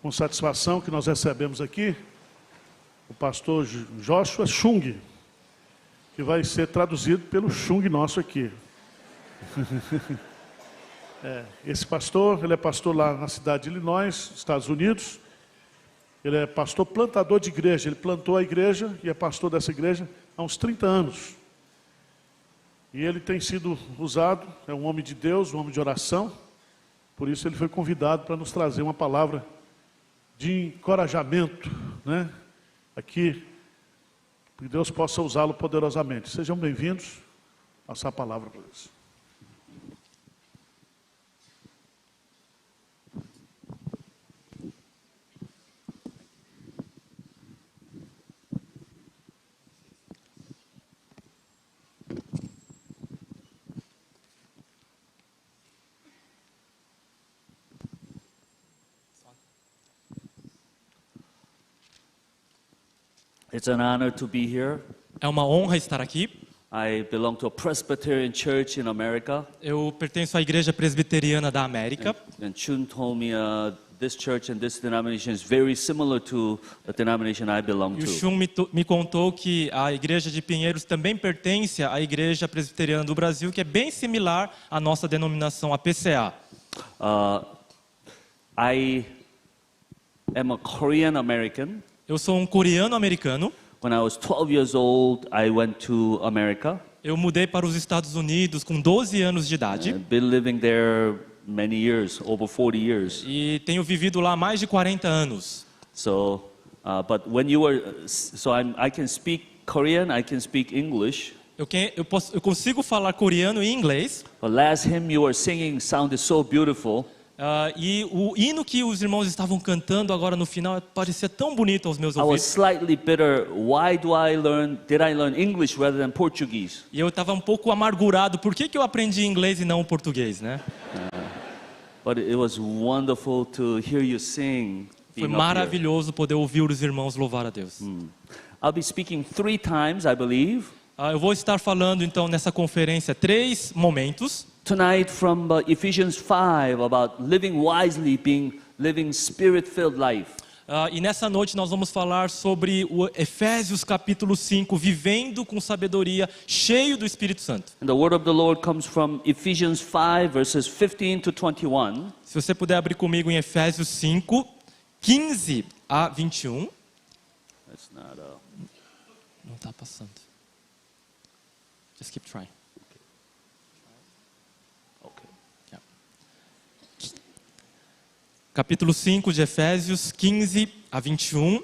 com satisfação que nós recebemos aqui o pastor Joshua Chung, que vai ser traduzido pelo Chung nosso aqui. Esse pastor, ele é pastor lá na cidade de Illinois, Estados Unidos. Ele é pastor plantador de igreja. Ele plantou a igreja e é pastor dessa igreja há uns 30 anos. E ele tem sido usado, é um homem de Deus, um homem de oração. Por isso ele foi convidado para nos trazer uma palavra de encorajamento, né? Aqui, que Deus possa usá-lo poderosamente. Sejam bem-vindos. Passar a palavra para eles. It's an honor to be here. É uma honra estar aqui. I belong to a Presbyterian church in America. Eu pertenço à Igreja Presbiteriana da América. And Chun told me this church and this denomination is very similar to the denomination I belong E o to. Chun me contou que a Igreja de Pinheiros também pertence à Igreja Presbiteriana do Brasil, que é bem similar à nossa denominação, a PCA. I am a Korean American. Eu sou um coreano-americano. When I was 12 years old, I went to America. Eu mudei para os Estados Unidos com 12 anos de idade. I've been living there many years, over 40 years. E tenho vivido lá mais de 40 anos. So, but when you were, I can speak Korean, I can speak English. Eu consigo falar coreano e inglês. The last hymn you were singing sounded so beautiful. E o hino que os irmãos estavam cantando agora no final parecia tão bonito aos meus I was ouvidos. slightly bitter. Why did I learn English rather than Portuguese? E eu estava um pouco amargurado. Por que eu aprendi inglês e não o português, né? But it was wonderful to hear you sing. Foi being up here. maravilhoso poder ouvir os irmãos louvar a Deus. I'll be speaking 3 times, I believe. Eu vou estar falando então nessa conferência 3 momentos. Tonight from Ephesians 5 about living wisely, living spirit-filled life. E nessa noite nós vamos falar sobre o Efésios capítulo 5, vivendo com sabedoria, cheio do Espírito Santo. And the word of the Lord comes from Ephesians 5 verses 15 to 21. Se você puder abrir comigo em Efésios 5, 15 a 21. That's not Não está passando. Just keep trying. okay. Capítulo 5 de Efésios, 15 a 21.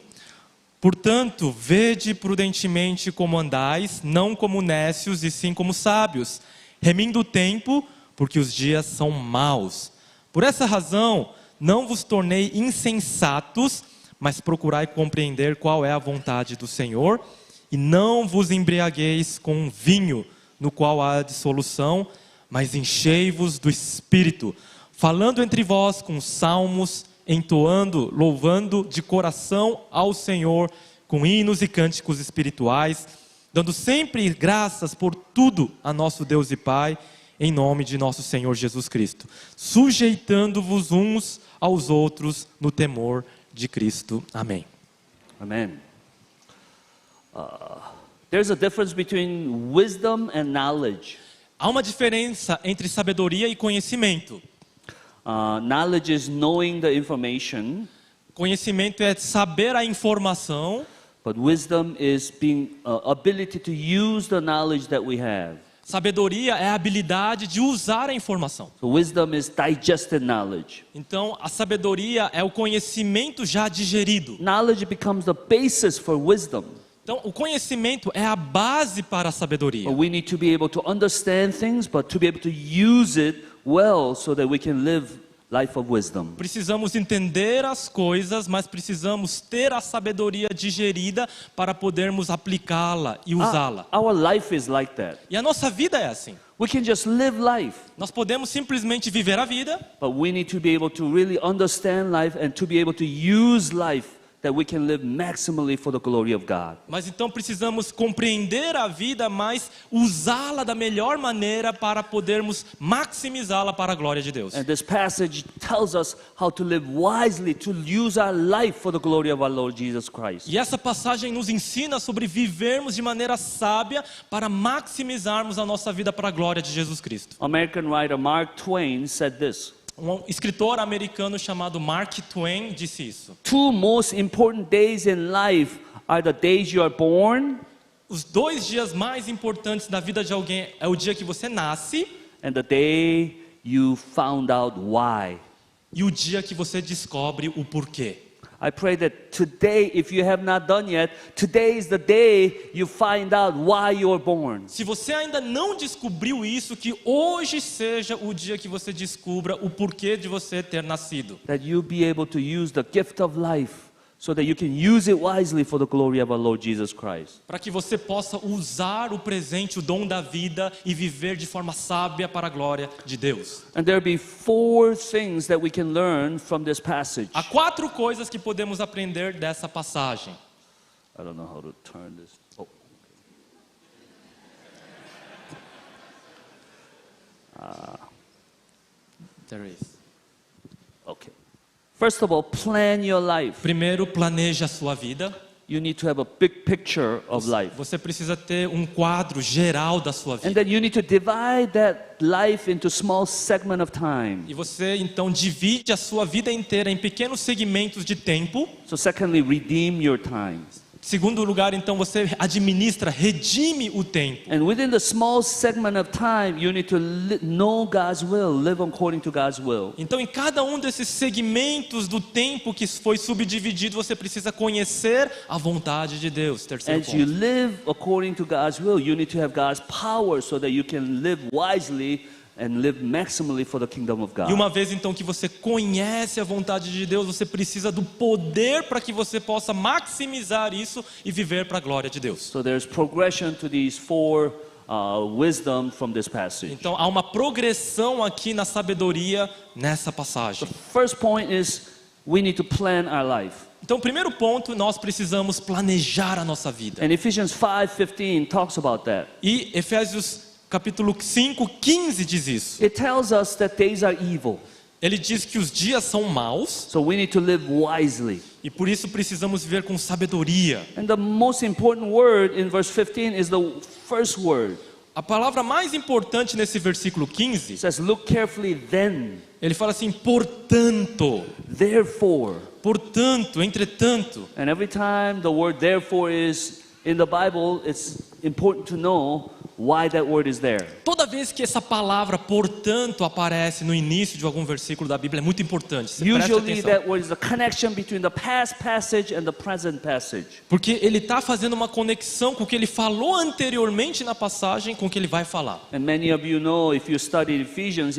Portanto, vede prudentemente como andais, não como nécios, e sim como sábios, remindo o tempo, porque os dias são maus. Por essa razão, não vos tornei insensatos, mas procurai compreender qual é a vontade do Senhor, e não vos embriagueis com vinho, no qual há dissolução, mas enchei-vos do Espírito, falando entre vós com salmos, entoando, louvando de coração ao Senhor, com hinos e cânticos espirituais, dando sempre graças por tudo a nosso Deus e Pai, em nome de nosso Senhor Jesus Cristo, sujeitando-vos uns aos outros no temor de Cristo. Amém. Amen. There's a difference between wisdom and knowledge. Há uma diferença entre sabedoria e conhecimento. Knowledge is knowing the information, Conhecimento é saber a informação, but wisdom is being ability to use the knowledge that we have. sabedoria é a habilidade de usar a informação. So wisdom is digested knowledge. Então, a sabedoria é o conhecimento já digerido. Knowledge becomes the basis for wisdom. Então, o conhecimento é a base para a sabedoria. But we need to be able to understand things, but to be able to use it well so that we can live life of wisdom. Precisamos entender as coisas, mas precisamos ter a sabedoria digerida para podermos aplicá-la e usá-la. Our life is like that. E a nossa vida é assim. We can just live life, Nós podemos simplesmente viver a vida, but we need to be able to really understand life and to be able to use life that we can live maximally for the glory of God. Mas então precisamos compreender a vida, mas usá-la da melhor maneira para podermos maximizá-la para a glória de Deus. And this passage tells us how to live wisely, to use our life for the glory of our Lord Jesus Christ. E essa passagem nos ensina sobre vivermos de maneira sábia para maximizarmos a nossa vida para a glória de Jesus Cristo. American writer Mark Twain said this: Um escritor americano chamado Mark Twain disse isso. two most important days in life are the days you are born Os 2 dias mais importantes da vida de alguém é o dia que você nasce and the day you found out why. e o dia que você descobre o porquê. I pray that today, if you have not done yet, today is the day you find out why you were born. Se você ainda não descobriu isso, que hoje seja o dia que você descubra o porquê de você ter nascido. That you be able to use the gift of life so that you can use it wisely for the glory of our Lord Jesus Christ. Para que você possa usar o presente, o dom da vida e viver de forma sábia para a glória de Deus. And there be 4 things that we can learn from this passage. Há 4 coisas que podemos aprender dessa passagem. I don't know how to turn this. Oh. There is. Okay. First of all, plan your life. Primeiro, planeje a sua vida. You need to have a big picture of life. Você precisa ter um quadro geral da sua And vida. then you need to divide that life into small segment of time. E você então divide a sua vida inteira em pequenos segmentos de tempo. So secondly, redeem your time. Segundo lugar, então você administra, redime o tempo. And within the small segment of time, you need to know God's will, live according to God's will. Então, em cada um desses segmentos do tempo que foi subdividido, você precisa conhecer a vontade de Deus. Terceiro As you ponto. live according to God's will, you need to have God's power so that you can live wisely and live maximally for the kingdom of God. E uma vez então que você conhece a vontade de Deus, você precisa do poder para que você possa maximizar isso e viver para a glória de Deus. So there's progression to these 4 wisdom from this passage. Então há uma progressão aqui na sabedoria nessa passagem. First point is we need to plan our life. Então, o primeiro ponto, nós precisamos planejar a nossa vida. And Ephesians 5:15 talks about that. E Efésios capítulo 5:15 diz isso. It tells us that days are evil. Ele diz que os dias são maus So we need to live wisely. e por isso precisamos viver com sabedoria. And the most important word in verse 15 is the first word. A palavra mais importante nesse versículo 15, It says, look carefully then, ele fala assim, portanto, therefore. portanto, entretanto. And every time the word therefore is in the Bible, it's important to know why that word is there. Toda vez que essa palavra, portanto, aparece no início de algum versículo da Bíblia, é muito importante. Você preste Usually atenção. that word is the connection between the past passage and the present passage. Porque ele está fazendo uma conexão com o que ele falou anteriormente na passagem com o que ele vai falar. And many of you know, if you study Ephesians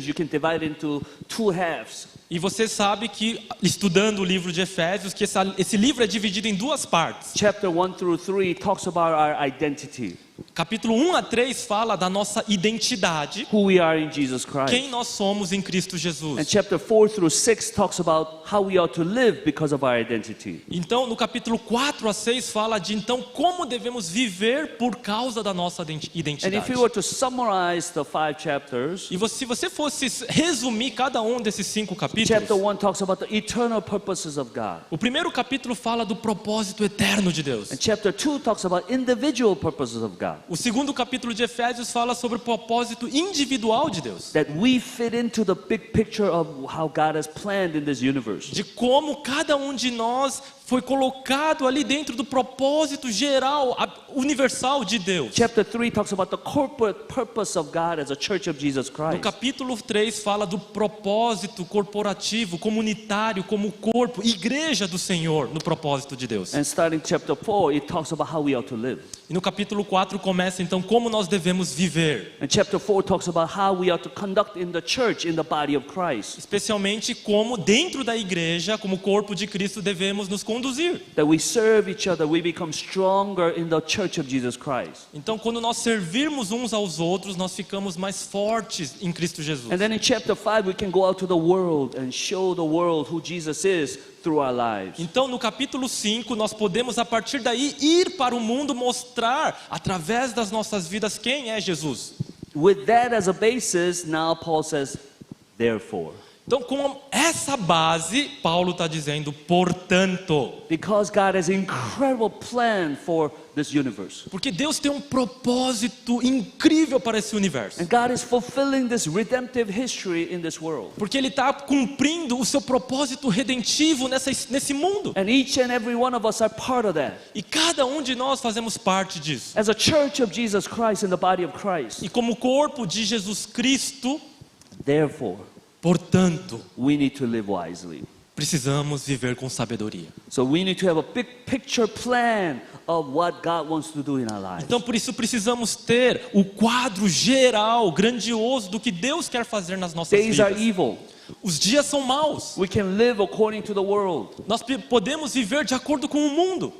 you can divide into 2 halves. E você sabe que, estudando o livro de Efésios, que esse livro é dividido em 2 partes. Chapter 1 through 3 talks about our identity, Capítulo 1 a 3 fala da nossa identidade, who we are in Jesus quem Christ. nós somos em Cristo And Jesus. chapter 4 through 6 talks about how we ought to live because of our identity. Então, no capítulo 4 a 6 fala de então como devemos viver por causa da nossa And identidade. if we were to summarize the 5 chapters, E se você fosse resumir cada um desses 5 capítulos, chapter 1 talks about the eternal purposes of God. o primeiro capítulo fala do propósito eterno de Deus. And chapter 2 talks about individual purposes of God. O segundo capítulo de Efésios fala sobre o propósito individual de Deus. That we fit into the big picture of how God has planned in this universe. De como cada um de nós foi colocado ali dentro do propósito geral, universal de Deus. Chapter 3 talks about the corporate purpose of God as a church of Jesus No Christ. capítulo 3 fala do propósito corporativo, comunitário, como corpo, igreja do Senhor, no propósito de Deus. And starting chapter 4, it talks about how we ought to live. E no capítulo 4 começa então como nós devemos viver, And chapter 4 talks about how we ought to conduct in the church, in the body of Christ. especialmente como dentro da igreja, como corpo de Cristo, devemos nos conduzir. conduzir. That we serve each other, we become stronger in the church of Jesus Christ. Então, quando nós servirmos uns aos outros, nós ficamos mais fortes em Cristo Jesus. And then in chapter 5, we can go out to the world and show the world who Jesus is through our lives. Então, no capítulo 5, nós podemos, a partir daí, ir para o mundo mostrar, através das nossas vidas, quem é Jesus. With that as a basis, now Paul says, therefore. Então, com essa base, Paulo está dizendo, portanto. Because God has an incredible plan for this universe. Porque Deus tem um propósito incrível para esse universo. And God is fulfilling this redemptive history in this world. Porque Ele está cumprindo o seu propósito redentivo nesse mundo. And each and every one of us are part of that. E cada um de nós fazemos parte disso. As a church of Jesus Christ in the body of Christ. E como corpo de Jesus Cristo, Therefore, portanto, we need to live wisely. precisamos viver com sabedoria. So we need to have a big picture plan of what God wants to do in our lives. Então, por isso, precisamos ter o quadro geral, grandioso, do que Deus quer fazer nas nossas Days are vidas. evil. Os dias são maus. We can live according to the world. Nós podemos viver de acordo com o mundo,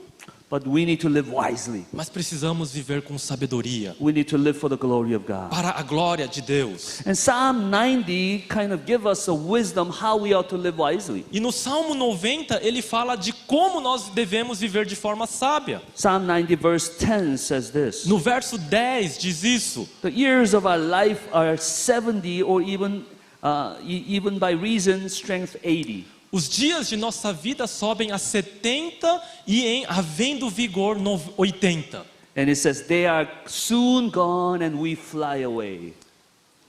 But we need to live wisely. mas precisamos viver com sabedoria, We need to live for the glory of God. para a glória de Deus. And Psalm 90 kind of gives us a wisdom how we ought to live wisely. E no Salmo 90, ele fala de como nós devemos viver de forma sábia. Psalm 90 verse 10 says this. No verso 10 diz isso: The years of our life are 70 or even by reason strength 80. os dias de nossa vida sobem a 70 e em havendo vigor 80. And it says they are soon gone and we fly away.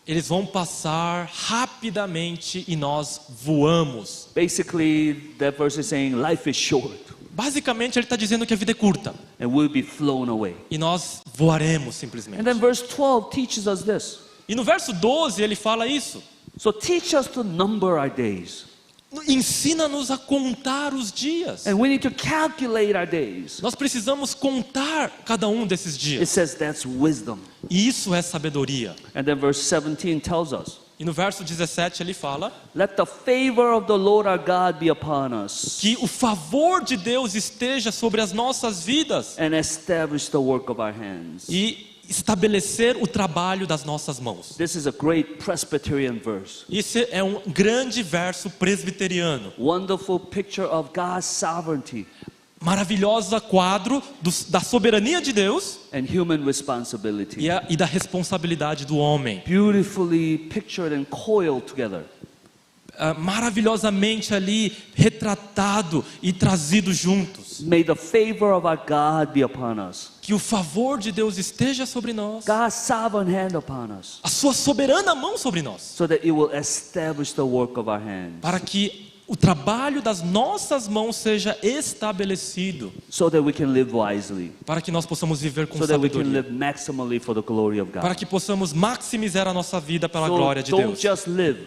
Eles vão passar rapidamente e nós voamos. Basically, that verse is saying life is short Basicamente, ele está dizendo que a vida é curta and we'll be flown away. e nós voaremos And simplesmente. then verse 12 teaches us this. E no verso 12 ele fala isso: So teach us to number our days. ensina-nos a contar os dias. And we need to calculate our days. Nós precisamos contar cada um desses It dias. says that's wisdom. E isso é sabedoria. And then verse 17 tells us, E no verso 17 ele fala let the favor of the Lord our God be upon us que o favor de Deus esteja sobre as nossas vidas and establish the work of our hands. e estabelecer o trabalho das nossas mãos. This is a great Presbyterian verse. Esse é um grande verso presbiteriano. Wonderful picture of God's sovereignty Maravilhoso quadro da soberania de Deus and human responsibility. e da responsabilidade do homem. Beautifully pictured and coiled together. Maravilhosamente ali retratado e trazido juntos. May the favor of our God be upon us. Que o favor de Deus esteja sobre nós. God's sovereign hand upon us, A sua soberana mão sobre nós. so that it will establish the work of our hands, Para que o trabalho das nossas mãos seja estabelecido. so that we can live wisely, Para que nós possamos viver com so that we can sabedoria. live maximally for the glory of Para God. que possamos maximizar a nossa vida pela So glória de don't Deus. just live,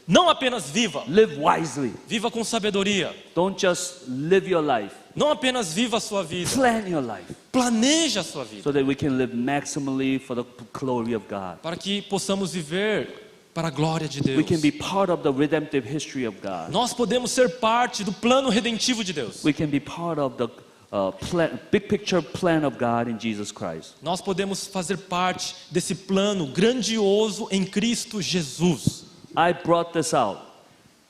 Não apenas viva, live wisely. viva com sabedoria. Don't just live your life, Não apenas viva a sua vida, plan your life, planeje a sua vida. so that we can live maximally for the glory of God. Para que possamos viver para a glória de We can Deus. be part of the redemptive history of God. Nós podemos ser parte do plano redentivo de Deus. We can be part of the big picture plan of God in Jesus Christ. Nós podemos fazer parte desse plano grandioso em Cristo Jesus. I brought this out.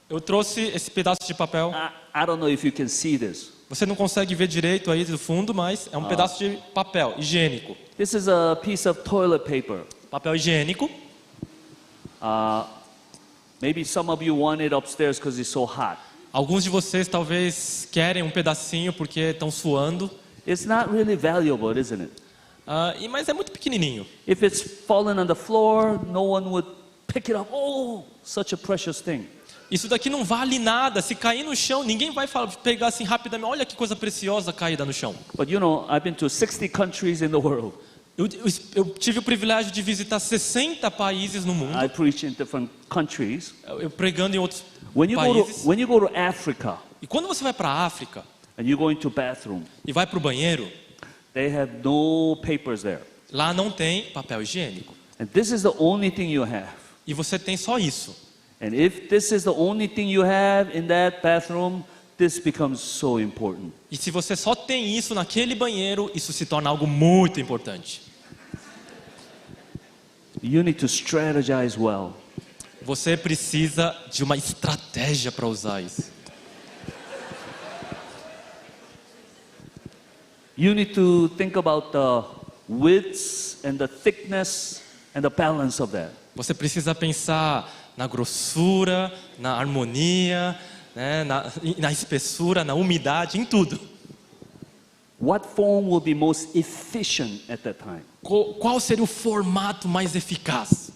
Eu trouxe esse pedaço de papel. I don't know if you can see this. Você não consegue ver direito aí do fundo, mas é um pedaço de papel higiênico. This is a piece of toilet paper. Papel higiênico. Maybe some of you want it upstairs because it's so hot. Alguns de vocês talvez querem um pedacinho porque estão suando. It's not really valuable, isn't it? Mas é muito pequenininho. If it's fallen on the floor, no one would pick it up. Oh, such a precious thing. Isso daqui não vale nada. Se cair no chão, ninguém vai pegar assim rapidamente. Olha que coisa preciosa caída no chão. But you know, I've been to 60 countries in the world. Eu tive o privilégio de visitar 60 países no mundo. I preach in different countries. Eu pregando em outros When países. you go to Africa E quando você vai para a África and you go into bathroom, e vai para o banheiro, they have no papers there. lá não tem papel higiênico. And this is the only thing you have. E você tem só isso. And if this is the only thing you have in that bathroom, this becomes so important. E se você só tem isso naquele banheiro, isso se torna algo muito importante. You need to strategize well. Você precisa de uma estratégia para usar isso. You need to think about the width and the thickness and the balance of that. Você precisa pensar na grossura, na harmonia, né, na espessura, na umidade, em tudo. What form will be most efficient at that time? Qual seria o formato mais eficaz?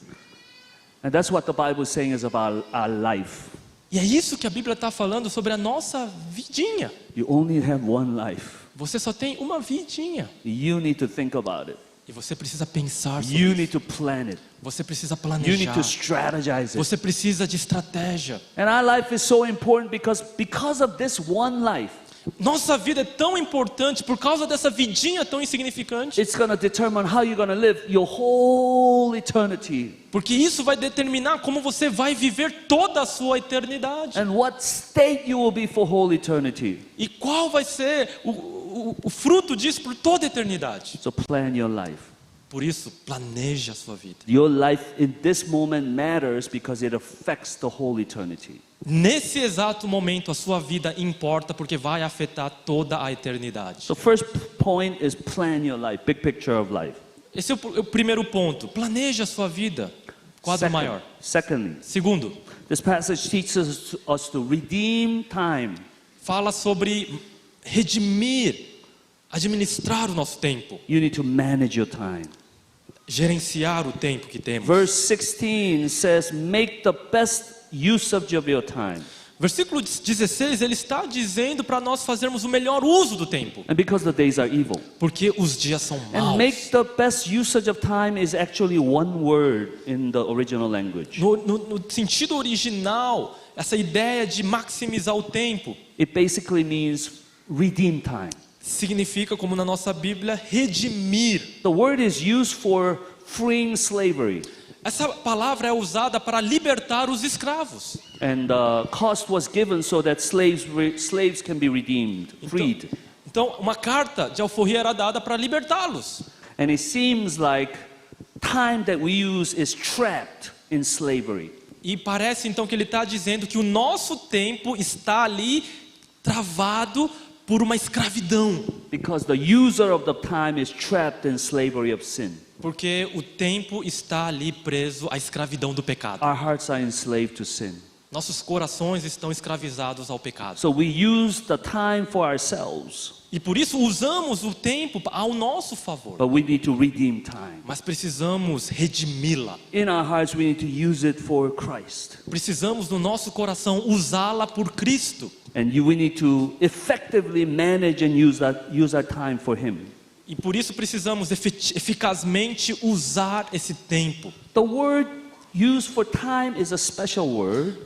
And that's what the Bible is saying is about our life. E é isso que a Bíblia está falando sobre a nossa vidinha. You only have one life. Você só tem uma vidinha. You need to think about it. E você precisa pensar sobre You isso. need to plan it. Você precisa You need planejar. to strategize it. Você precisa de estratégia. And our life is so important because of this one life. Nossa vida é tão importante por causa dessa vidinha tão insignificante. It's going to determine how you're going to live your whole eternity. Porque isso vai determinar como você vai viver toda a sua eternidade. And what state you will be for whole eternity. E qual vai ser o fruto disso por toda a eternidade. So plan your life. Por isso, planeje a sua vida. Your life in this moment matters because it affects the whole eternity. Nesse exato momento, a sua vida importa porque vai afetar toda a eternidade. So first point is plan your life, big picture of life. Esse é o primeiro ponto. Planeje a sua vida. Quadro maior. Secondly, Segundo, this passage teaches us to redeem time. fala sobre redimir, administrar o nosso tempo, You need to manage your time. gerenciar o tempo que temos. Verse 16 says, make the best use of your time. Versículo 16, ele está dizendo para nós fazermos o melhor uso do tempo, And because the days are evil. porque os dias são And maus. make the best usage of time is actually one word in the original language. No sentido original, essa ideia de maximizar o tempo It basically means redeem time. significa, como na nossa Bíblia, redimir. The word is used for freeing slavery. Essa palavra é usada para libertar os escravos. And cost was given so that slaves can be redeemed, freed. Então, uma carta de alforria era dada para libertá-los. And it seems like time that we use is trapped in slavery. E parece então que ele está dizendo que o nosso tempo está ali travado por uma escravidão. Because the user of the time is trapped in slavery of sin. Porque o tempo está ali preso à escravidão do pecado. Our hearts are enslaved to sin. Nossos corações estão escravizados ao pecado. So we use the time for ourselves. E por isso usamos o tempo ao nosso favor. But we need to redeem time. Mas precisamos redimi-la. In our hearts, we need to use it for Christ. Precisamos no nosso coração usá-la por Cristo. And we need to effectively manage and use our time for Him. E por isso precisamos eficazmente usar esse tempo. The word used for time is a special word.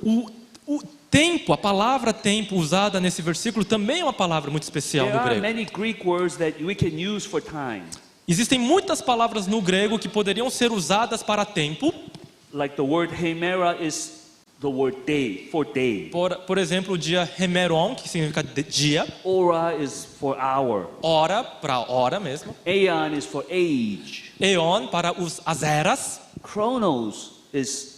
O tempo, a palavra tempo usada nesse versículo também é uma palavra muito especial There no are grego. many Greek words that we can use for time. Existem muitas palavras no grego que poderiam ser usadas para tempo. Like the word hemera is the word day, for day. Por exemplo, o dia hemeron, que significa dia. Ora is for hour. Hora, para hora mesmo. Aeon is for age. Eon, para as eras. Chronos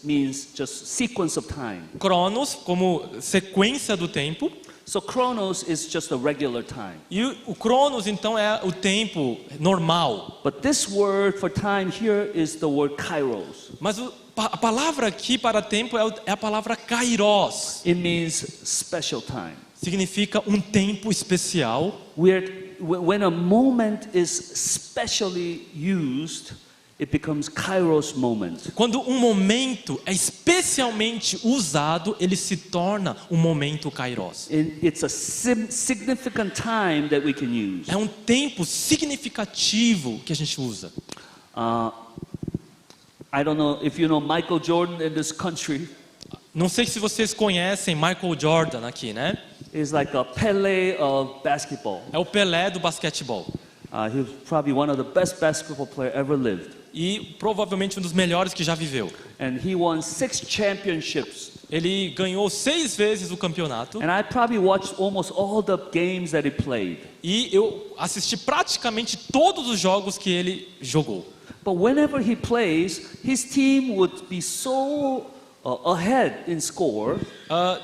means just sequence of time. Cronos, como sequência do tempo. So chronos is just a regular time. E o cronos, então, é o tempo normal. But this word for time here is the word kairos. Mas a palavra aqui para tempo é a palavra kairos. It means special time. Significa um tempo especial. When a moment is specially used, it becomes kairos moment. Quando um momento é especialmente usado, ele se torna um momento kairos. It's a significant time that we can use. É um tempo significativo que a gente usa. I don't know if you know Michael Jordan in this country. Não sei se vocês conhecem Michael Jordan aqui, né? He's like a Pele of basketball. É o Pelé do basquetebol. He was probably one of the best basketball players ever lived. E provavelmente um dos melhores que já viveu. And he won 6 championships. Ele ganhou 6 vezes o campeonato. And I probably watched almost all the games that he played. E eu assisti praticamente todos os jogos que ele jogou. But whenever he plays, his team would be so ahead in score.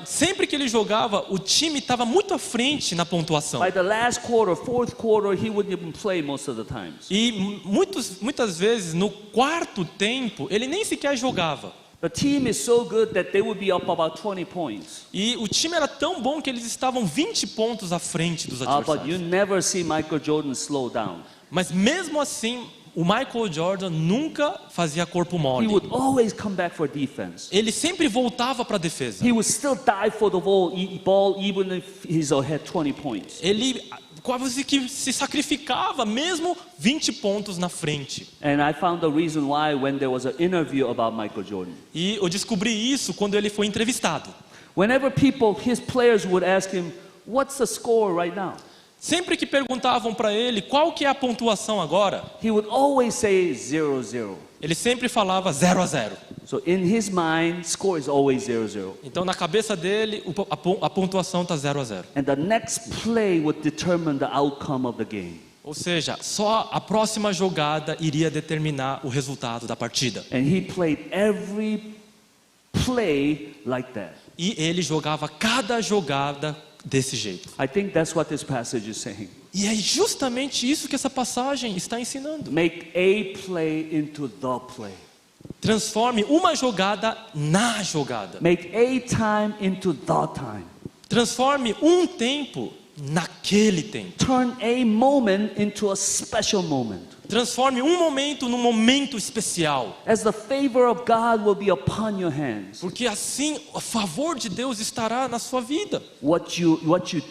Sempre que ele jogava, o time estava muito à frente na pontuação. By the last quarter, fourth quarter, he wouldn't even play most of the times. E muitas vezes, no quarto tempo, ele nem sequer jogava. The team is so good that they would be up about 20 points. E o time era tão bom que eles estavam 20 pontos à frente dos But you adversários. never see Michael Jordan slow down. Mas mesmo assim, o Michael Jordan nunca fazia corpo He mole. would always come back for defense. Ele sempre voltava para a defesa. He would still die for the ball even if he's ahead 20 points. Ele quase que se sacrificava, mesmo 20 pontos na frente. And I found the reason why when there was an interview about Michael Jordan. E eu descobri isso quando ele foi entrevistado. Whenever his players would ask him, "What's the score right now?" Sempre que perguntavam para ele qual que é a pontuação agora, He would always say 0-0. ele sempre falava 0-0. So in his mind, score is always 0-0. Então na cabeça dele a pontuação está 0-0. And the next play would determine the outcome of the game. Ou seja, só a próxima jogada iria determinar o resultado da partida. And he played every play like that. E ele jogava cada jogada desse jeito. I think that's what this passage is saying. E é justamente isso que essa passagem está ensinando. Make a play into the play. Transforme uma jogada na jogada. Make a time into the time. Transforme um tempo naquele tempo. Turn a moment into a special moment. Transforme um momento num momento especial. As the favor of God will be upon your hands. Porque assim o favor de Deus estará na sua vida. What you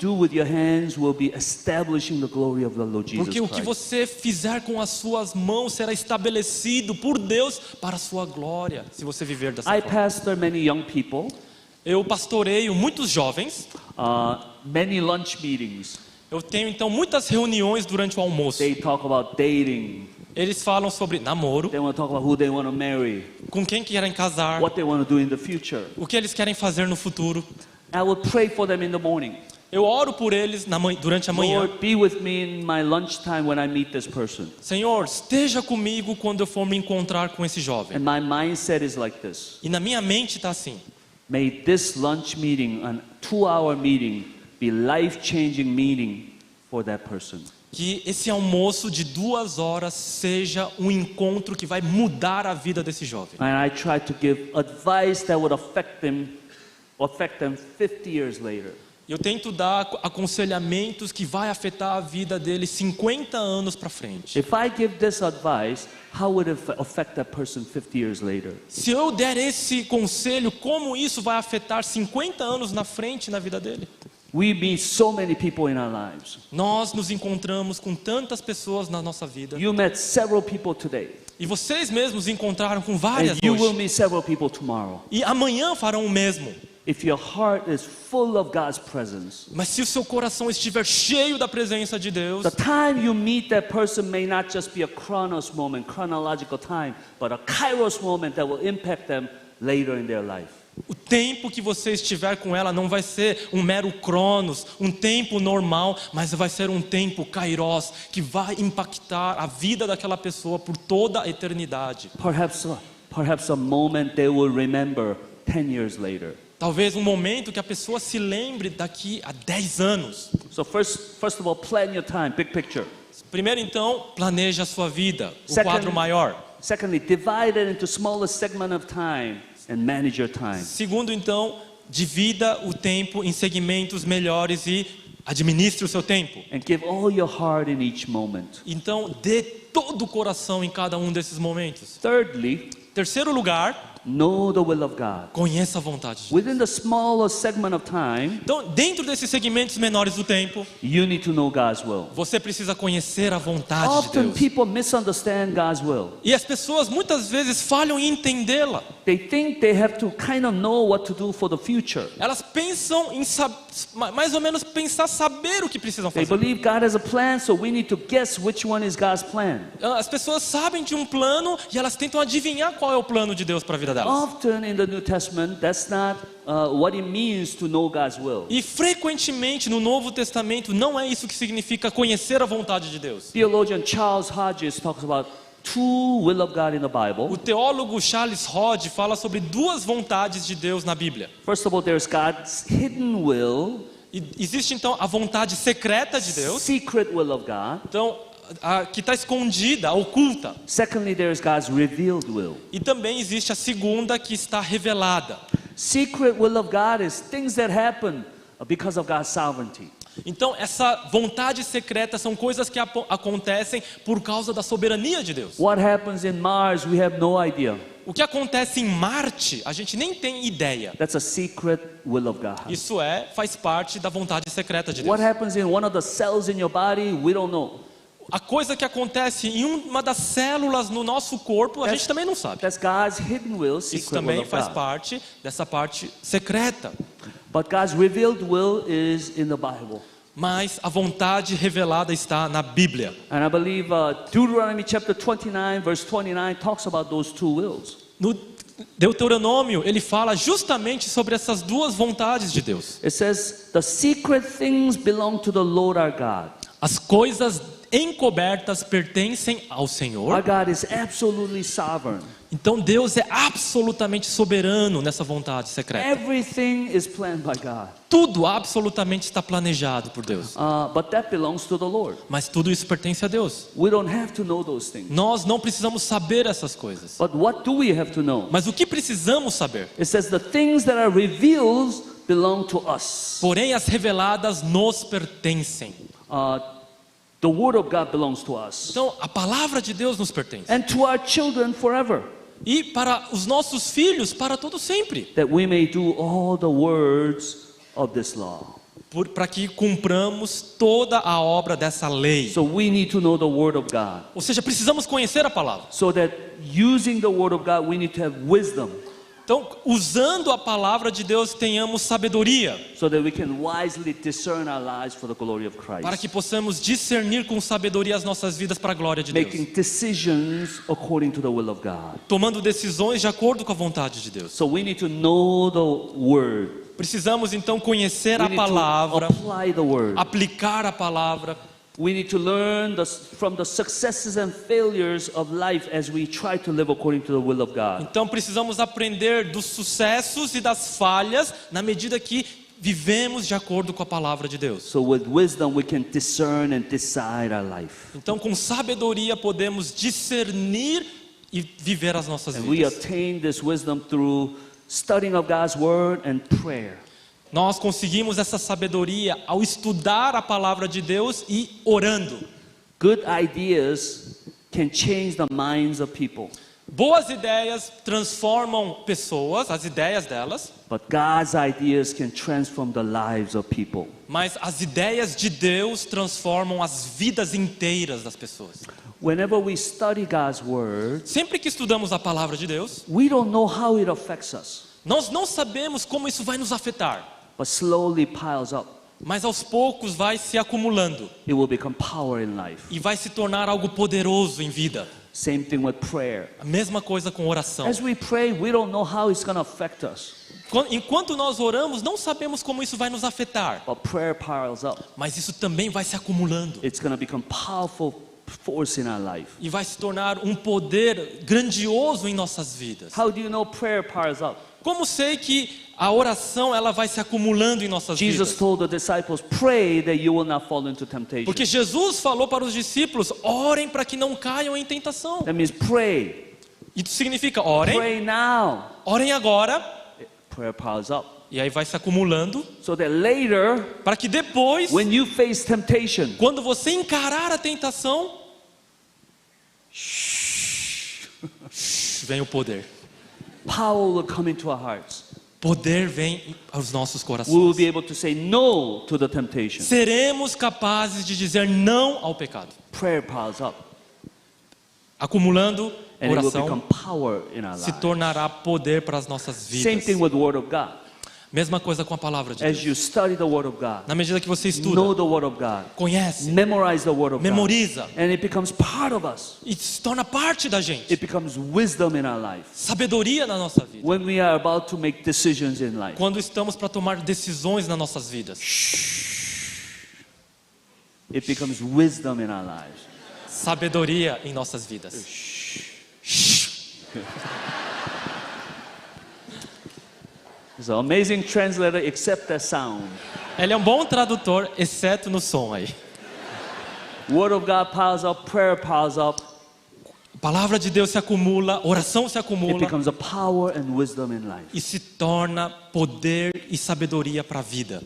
do with your hands will be establishing the glory of the Lord Jesus Porque o que Christ. você fizer com as suas mãos será estabelecido por Deus para a sua glória, se você viver dessa I forma. pastor many young people, Eu pastoreio muitos jovens. many lunch meetings. Eu tenho então muitas reuniões durante o almoço. They talk about dating. Eles falam sobre namoro, They want to talk about who they want to marry, com quem querem casar, what they want to do in the future. o que eles querem fazer no futuro. I will pray for them in the morning. Eu oro por eles durante a manhã. Lord, be with me in my lunchtime when I meet this person. Senhor, esteja comigo quando eu for me encontrar com esse jovem. And my mindset is like this. E na minha mente está assim. May this lunch meeting, a 2-hour meeting, be life-changing meeting for that person. Que esse almoço de 2 horas seja um encontro que vai mudar a vida desse jovem. And I try to give advice that would affect them 50 years later. Eu tento dar aconselhamentos que vai afetar a vida dele 50 anos para frente. If I give this advice, how would it affect that person 50 years later? Se eu der esse conselho, como isso vai afetar 50 anos na frente na vida dele? We meet so many people in our lives. Nós nos encontramos com tantas pessoas na nossa vida. You met several people today. E vocês mesmos encontraram com várias And you will hoje. meet several people tomorrow. E amanhã farão o mesmo. If your heart is full of God's presence, Mas se o seu coração estiver cheio da presença de Deus, the time you meet that person may not just be a chronos moment, chronological time, but a kairos moment that will impact them later in their life. o tempo que você estiver com ela não vai ser um mero cronos, um tempo normal, mas vai ser um tempo kairos, que vai impactar a vida daquela pessoa por toda a eternidade. Perhaps a moment they will remember 10 years later. Talvez um momento que a pessoa se lembre daqui a 10 anos. So first of all, plan your time, big picture. Primeiro então, planeje a sua vida, o Second- quadro maior. Secondly, divide it into smaller segment of time and manage your time. Segundo então, divida o tempo em segmentos melhores e administre o seu tempo. And give all your heart in each moment. Então, dê todo o coração em cada um desses momentos. Thirdly, Terceiro lugar, know the will of God. conheça a vontade de Deus. Within the smaller segment of time, Então, dentro desses segmentos menores do tempo, you need to know God's will. você precisa conhecer a vontade de Often Deus. people misunderstand God's will. E as pessoas muitas vezes falham em entendê-la. They think they have to kind of know what to do for the future. Elas pensam em mais ou menos pensar, saber o que precisam They fazer. believe God has a plan, so we need to guess which one is God's plan. As pessoas sabem de um plano e elas tentam adivinhar qual é o plano de Deus para a vida delas. Often in the New Testament, that's not what it means to know God's will. E frequentemente no Novo Testamento não é isso que significa conhecer a vontade de Deus. Theologian Charles Hodges talks about two will of God in the Bible. O teólogo Charles Hodge fala sobre duas vontades de Deus na Bíblia. First of all, there's God's hidden will, E existe então a vontade secreta de Deus, secret will of God. então a que está escondida, oculta. Secondly, there's God's revealed will. E também existe a segunda que está revelada. Secret will of God is things that happen because of God's sovereignty. Então essa vontade secreta são coisas que acontecem por causa da soberania de Deus. What happens in Mars, we have no idea. O que acontece em Marte, a gente nem tem ideia. That's a secret will of God. Isso faz parte da vontade secreta de Deus. What happens in one of the cells in your body, we don't know. A coisa que acontece em uma das células no nosso corpo, a gente também não sabe. That's God's hidden will, Isso secret will também of faz God. parte dessa parte secreta. But God's revealed will is in the Bible. Mas a vontade revelada está na Bíblia. And I believe Deuteronomy chapter 29 verse 29 talks about those two wills. No Deuteronômio, ele fala justamente sobre essas duas vontades de Deus. It says, the secret things belong to the Lord our God. As coisas encobertas pertencem ao Senhor. Our God is absolutely sovereign. Então Deus é absolutamente soberano nessa vontade secreta. Everything is planned by God. Tudo absolutamente está planejado por Deus. But that belongs to the Lord. Mas tudo isso pertence a Deus. We don't have to know those things. Nós não precisamos saber essas coisas. But what do we have to know? Mas o que precisamos saber? It says the things that are revealed belong to us. Porém, as reveladas nos pertencem. The word of God belongs to us. Então, a palavra de Deus nos pertence. And to our children forever. E para os nossos filhos, para todo sempre. That we may do all the words of this law. Para que cumpramos toda a obra dessa lei. So we need to know the word of God. Ou seja, precisamos conhecer a palavra. So that using the word of God, we need to have wisdom. Então, usando a palavra de Deus, tenhamos sabedoria. So that we can wisely discern our lives for the glory of Christ. Para que possamos discernir com sabedoria as nossas vidas para a glória de Deus. Making decisions according to the will of God. Tomando decisões de acordo com a vontade de Deus. So we need to know the word. Precisamos então conhecer We a need to palavra, apply the word. aplicar a palavra. We need to learn from the successes and failures of life as we try to live according to the will of God. Então precisamos aprender dos sucessos e das falhas na medida que vivemos de acordo com a palavra de Deus. So with wisdom we can discern and decide our life. Então com sabedoria podemos discernir e viver as nossas And we vidas. obtain this wisdom through studying of God's word and prayer. Nós conseguimos essa sabedoria ao estudar a palavra de Deus e orando. Good ideas can change the minds of people. Boas ideias transformam pessoas, as ideias delas, But God's ideas can transform the lives of people. mas as ideias de Deus transformam as vidas inteiras das pessoas. Whenever we study God's word, Sempre que estudamos a palavra de Deus, we don't know how it affects us, nós não sabemos como isso vai nos afetar, but slowly piles up. mas aos poucos vai se acumulando It will become power in life. e vai se tornar algo poderoso em vida. Same thing with prayer. A mesma coisa com oração. As we pray, we don't know how it's going to affect us, Enquanto nós oramos, não sabemos como isso vai nos afetar, but prayer piles up. mas isso também vai se acumulando It's going to become powerful force in our life. e vai se tornar um poder grandioso em nossas vidas. How do you know prayer piles up? Como sei que a oração ela vai se acumulando em nossas Jesus vidas? told the disciples, pray that you will not fall into temptation. Porque Jesus falou para os discípulos: orem para que não caiam em tentação. That means pray. Isso significa orem, Pray now. orem agora, Prayer piles up. e aí vai se acumulando, So that later, para que depois, when you face temptation, quando você encarar a tentação, vem o poder. power will come into our hearts. Poder vem aos nossos We will corações. be able to say no to the temptation. Seremos capazes de dizer não ao pecado. Prayer piles up. Acumulando And it will oração become power in our se lives. tornará poder para as nossas Same vidas. thing with the word of God. Mesma coisa com a palavra de As Deus. you study the Word of God, Na medida que você know estuda, the Word of God, conhece, memorize the Word of God, memoriza and it becomes part of us. e se torna parte da gente. It becomes wisdom in our life. Sabedoria na nossa vida. When we are about to make decisions in life. Quando estamos para tomar decisões nas nossas vidas. It becomes wisdom in our lives. Sabedoria em nossas vidas. He's an amazing translator except that sound. Ele é um bom tradutor, exceto no som aí. Word of God piles up, prayer piles up. A palavra de Deus se acumula, oração se It acumula becomes a power and wisdom in life. e se torna poder e sabedoria para a vida.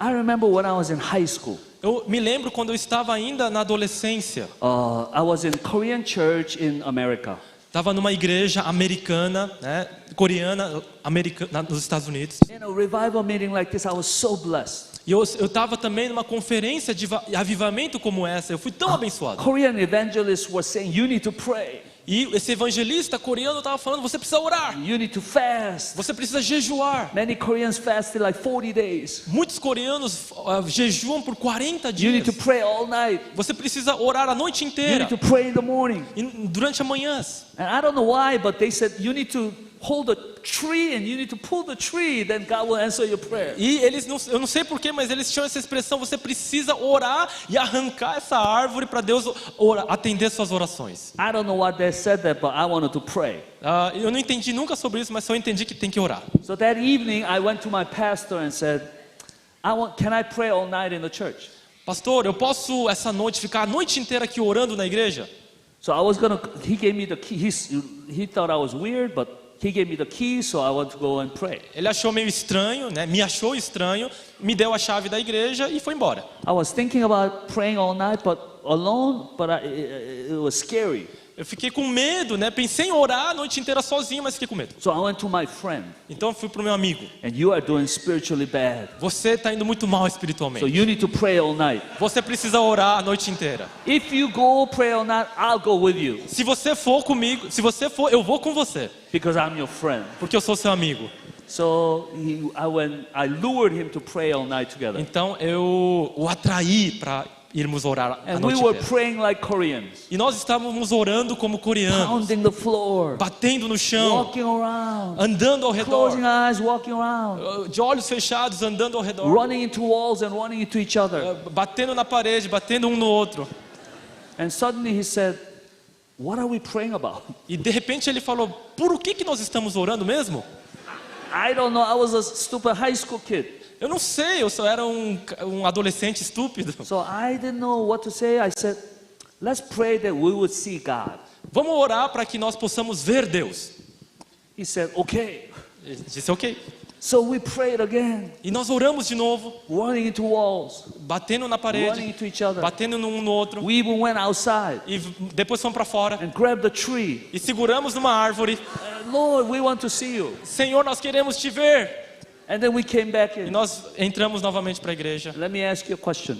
I remember when I was in high school. Eu me lembro quando eu estava ainda na adolescência. I was in Korean church in America. Estava numa igreja americana, né, coreana, americana, nos Estados Unidos. In a revival meeting like this, I was so blessed. E eu estava também numa conferência de avivamento como essa. Eu fui tão abençoado. Korean evangelists were saying, you need to pray. E esse evangelista coreano estava falando, você precisa orar. You need to fast. Você precisa jejuar. Many Koreans fasted like 40 days. Muitos coreanos jejuam por 40 You need to dias. pray all night. Você precisa orar a noite You inteira. need to pray in the morning. E durante a manhã. And I don't know why, but they said you need to hold a tree and you need to pull the tree, then God will answer your prayer. E eles não, eu não sei porquê, mas eles tinham essa expressão: você precisa orar e arrancar essa árvore para Deus atender suas orações. I don't know what they said that, but I wanted to pray. Eu não entendi nunca sobre isso, mas só entendi que tem que orar. So that evening, I went to my pastor and said, can I pray all night in the church? Pastor, eu posso essa noite ficar a noite inteira aqui orando na igreja? So he gave me the key. He thought I was weird, but he gave me the key, so I went to go and pray. Ele achou meio estranho, né? Me achou estranho, me deu a chave da igreja e foi embora. I was thinking about praying all night, but alone, but it was scary. Eu fiquei com medo, né? Pensei em orar a noite inteira sozinho, mas fiquei com medo. So I went to my friend, Então eu fui pro meu amigo. and you are doing spiritually bad. Você está indo muito mal So espiritualmente. you need to pray all night. Você precisa orar a noite inteira. If you go pray all night, I'll go with you Se você for comigo, se você for, eu vou com você, because I'm your friend. porque eu sou seu amigo. So I lured him to pray all night together. Então eu o atraí para irmos orar a And we noite were inteira. praying like Koreans, E nós estávamos orando como coreanos, pounding the floor, batendo no chão, walking around, andando ao redor, closing eyes, walking around, de olhos fechados, andando ao redor, running into walls and running into each other. batendo na parede, batendo um no outro. And suddenly he said, what are we praying about? E de repente ele falou: por o que nós estamos orando mesmo? I don't know. I was a stupid high school kid. Eu não sei, eu só era um adolescente estúpido. So I didn't know what to say. I said, let's pray that we would see God. Vamos orar para que nós possamos ver Deus. He said, okay. Ele disse ok. So we prayed again, E nós oramos de novo, running into walls, batendo na running parede, into each other. batendo um no outro. We even went outside E depois fomos para fora and grabbed the tree. e seguramos numa árvore. Lord, we want to see you. Senhor, nós queremos te ver. And then we came back E in. nós entramos novamente para a igreja. Let me ask you a question.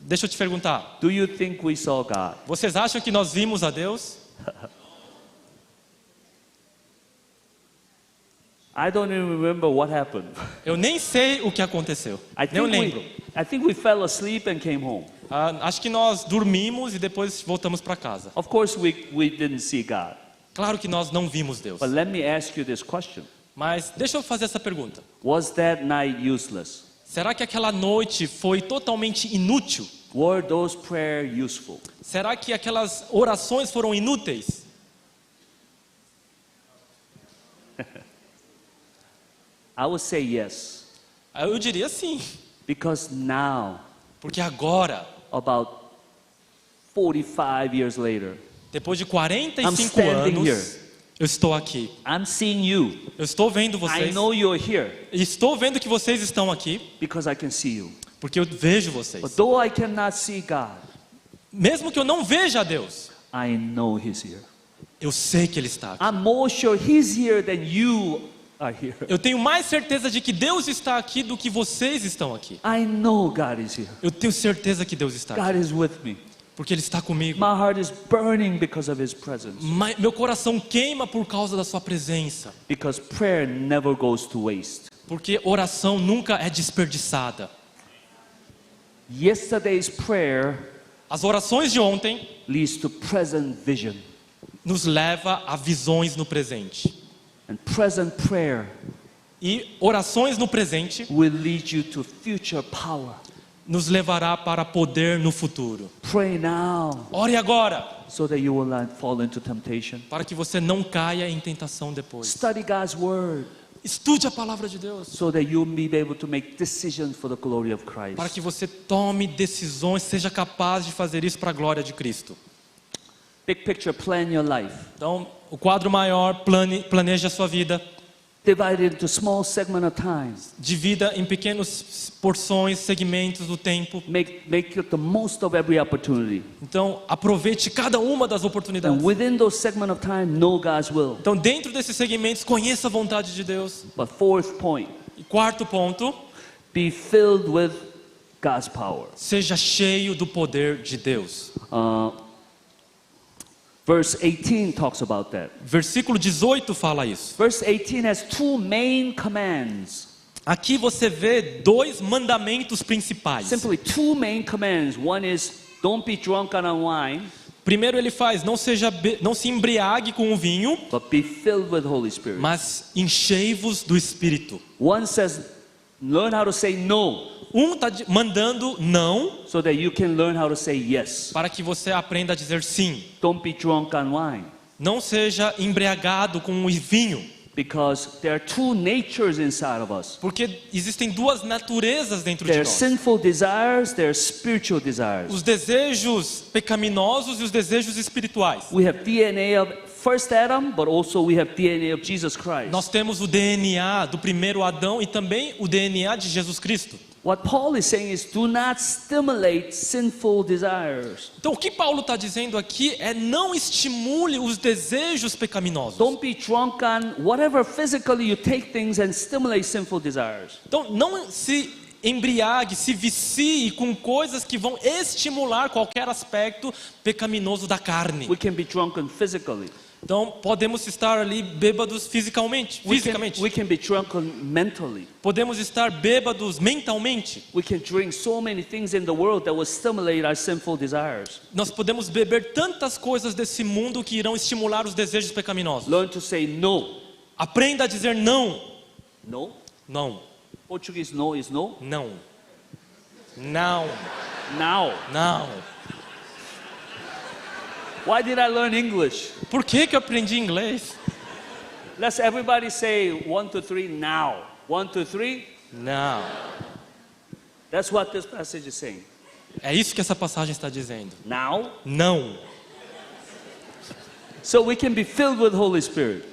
Deixa eu te perguntar. Do you think we saw God? Vocês acham que nós vimos a Deus? I don't even remember what happened. Eu nem sei o que aconteceu. Nem lembro. I think we fell asleep and came home. Acho que nós dormimos e depois voltamos para casa. Of course, we didn't see God. Claro que nós não vimos Deus. But let me ask you this question. Mas deixa eu fazer essa pergunta. Was that night useless? Será que aquela noite foi totalmente inútil? Were those prayers useful? Será que aquelas orações foram inúteis? I would say yes. Eu diria sim. Because now, Porque agora, about 45 years later, depois de I'm 45 standing anos, here. eu estou aqui. I'm seeing you. Eu estou vendo I vocês. know you're here E estou vendo que vocês estão aqui, because I can see you. porque eu vejo vocês. But though I cannot see God, Mesmo que eu não veja a Deus, I know He's here. eu sei que Ele está aqui. I'm more sure He's here than you are here. Eu tenho mais certeza de que Deus está aqui do que vocês estão aqui. I know God is here. Eu tenho certeza que Deus está aqui, God is with me. porque Ele está comigo. My heart is burning because of His presence. Meu coração queima por causa da sua presença. Because prayer never goes to waste. Porque oração nunca é desperdiçada. Yesterday's prayer As orações de ontem leads to present vision. nos leva a visões no presente. And present prayer E orações no presente will lead you to future power. nos levará para poder no futuro. Pray now Ore agora, so that you will not fall into temptation. para que você não caia em tentação depois. Study God's word Estude a palavra de Deus, so that you'll be able to make decisions for the glory of Christ. para que você tome decisões, seja capaz de fazer isso para a glória de Cristo. Big picture, plan your life. Então, o quadro maior, planeje a sua vida. Divide it into small segment of time. Divida em pequenas porções, segmentos do tempo. Make it the most of every opportunity. Então, aproveite cada uma das oportunidades. And within those segment of time, know God's will. Então, dentro desses segmentos, conheça a vontade de Deus. But fourth point, E quarto ponto, be filled with God's power. seja cheio do poder de Deus. Verse 18 talks about that. Versículo 18 fala isso. Verse 18 has two main commands. Aqui você vê dois mandamentos principais. Simply two main commands. One is don't be drunk on wine, Primeiro ele faz, não se embriague com o vinho, but be filled with Holy Spirit. mas enchei-vos do Espírito. One says learn how to say no Um está mandando não, so that you can learn how to say yes. para que você aprenda a dizer sim. Don't be drunk on wine, Não seja embriagado com o vinho, because there are two natures inside of us. porque existem duas naturezas dentro de There are nós. sinful desires, there are spiritual desires. Os desejos pecaminosos e os desejos espirituais. We have DNA of first Adam, but also we have DNA of Jesus Christ. Nós temos o DNA do primeiro Adão e também o DNA de Jesus Cristo. What Paul is saying is do not stimulate sinful desires. Então o que Paulo está dizendo aqui é não estimule os desejos pecaminosos. Don't be drunk on whatever physically you take things and stimulate sinful desires. Então não se embriague, se vicie com coisas que vão estimular qualquer aspecto pecaminoso da carne. We can be drunken physically. Então podemos estar ali bêbados fisicamente. We can be drunken mentally. Podemos estar bêbados mentalmente. We can drink so many things in the world that will stimulate our sinful desires. Nós podemos beber tantas coisas desse mundo que irão estimular os desejos pecaminosos. Learn to say no. Aprenda a dizer não. No? Não. Portuguese no is no. Não. Não. Now. Não. Why did I learn English? Por que eu aprendi inglês? Let's everybody say 1, 2, 3 now. 1, 2, 3. Não. That's what this passage is saying. É isso que essa passagem está dizendo. Now. Não. So we can be filled with Holy Spirit.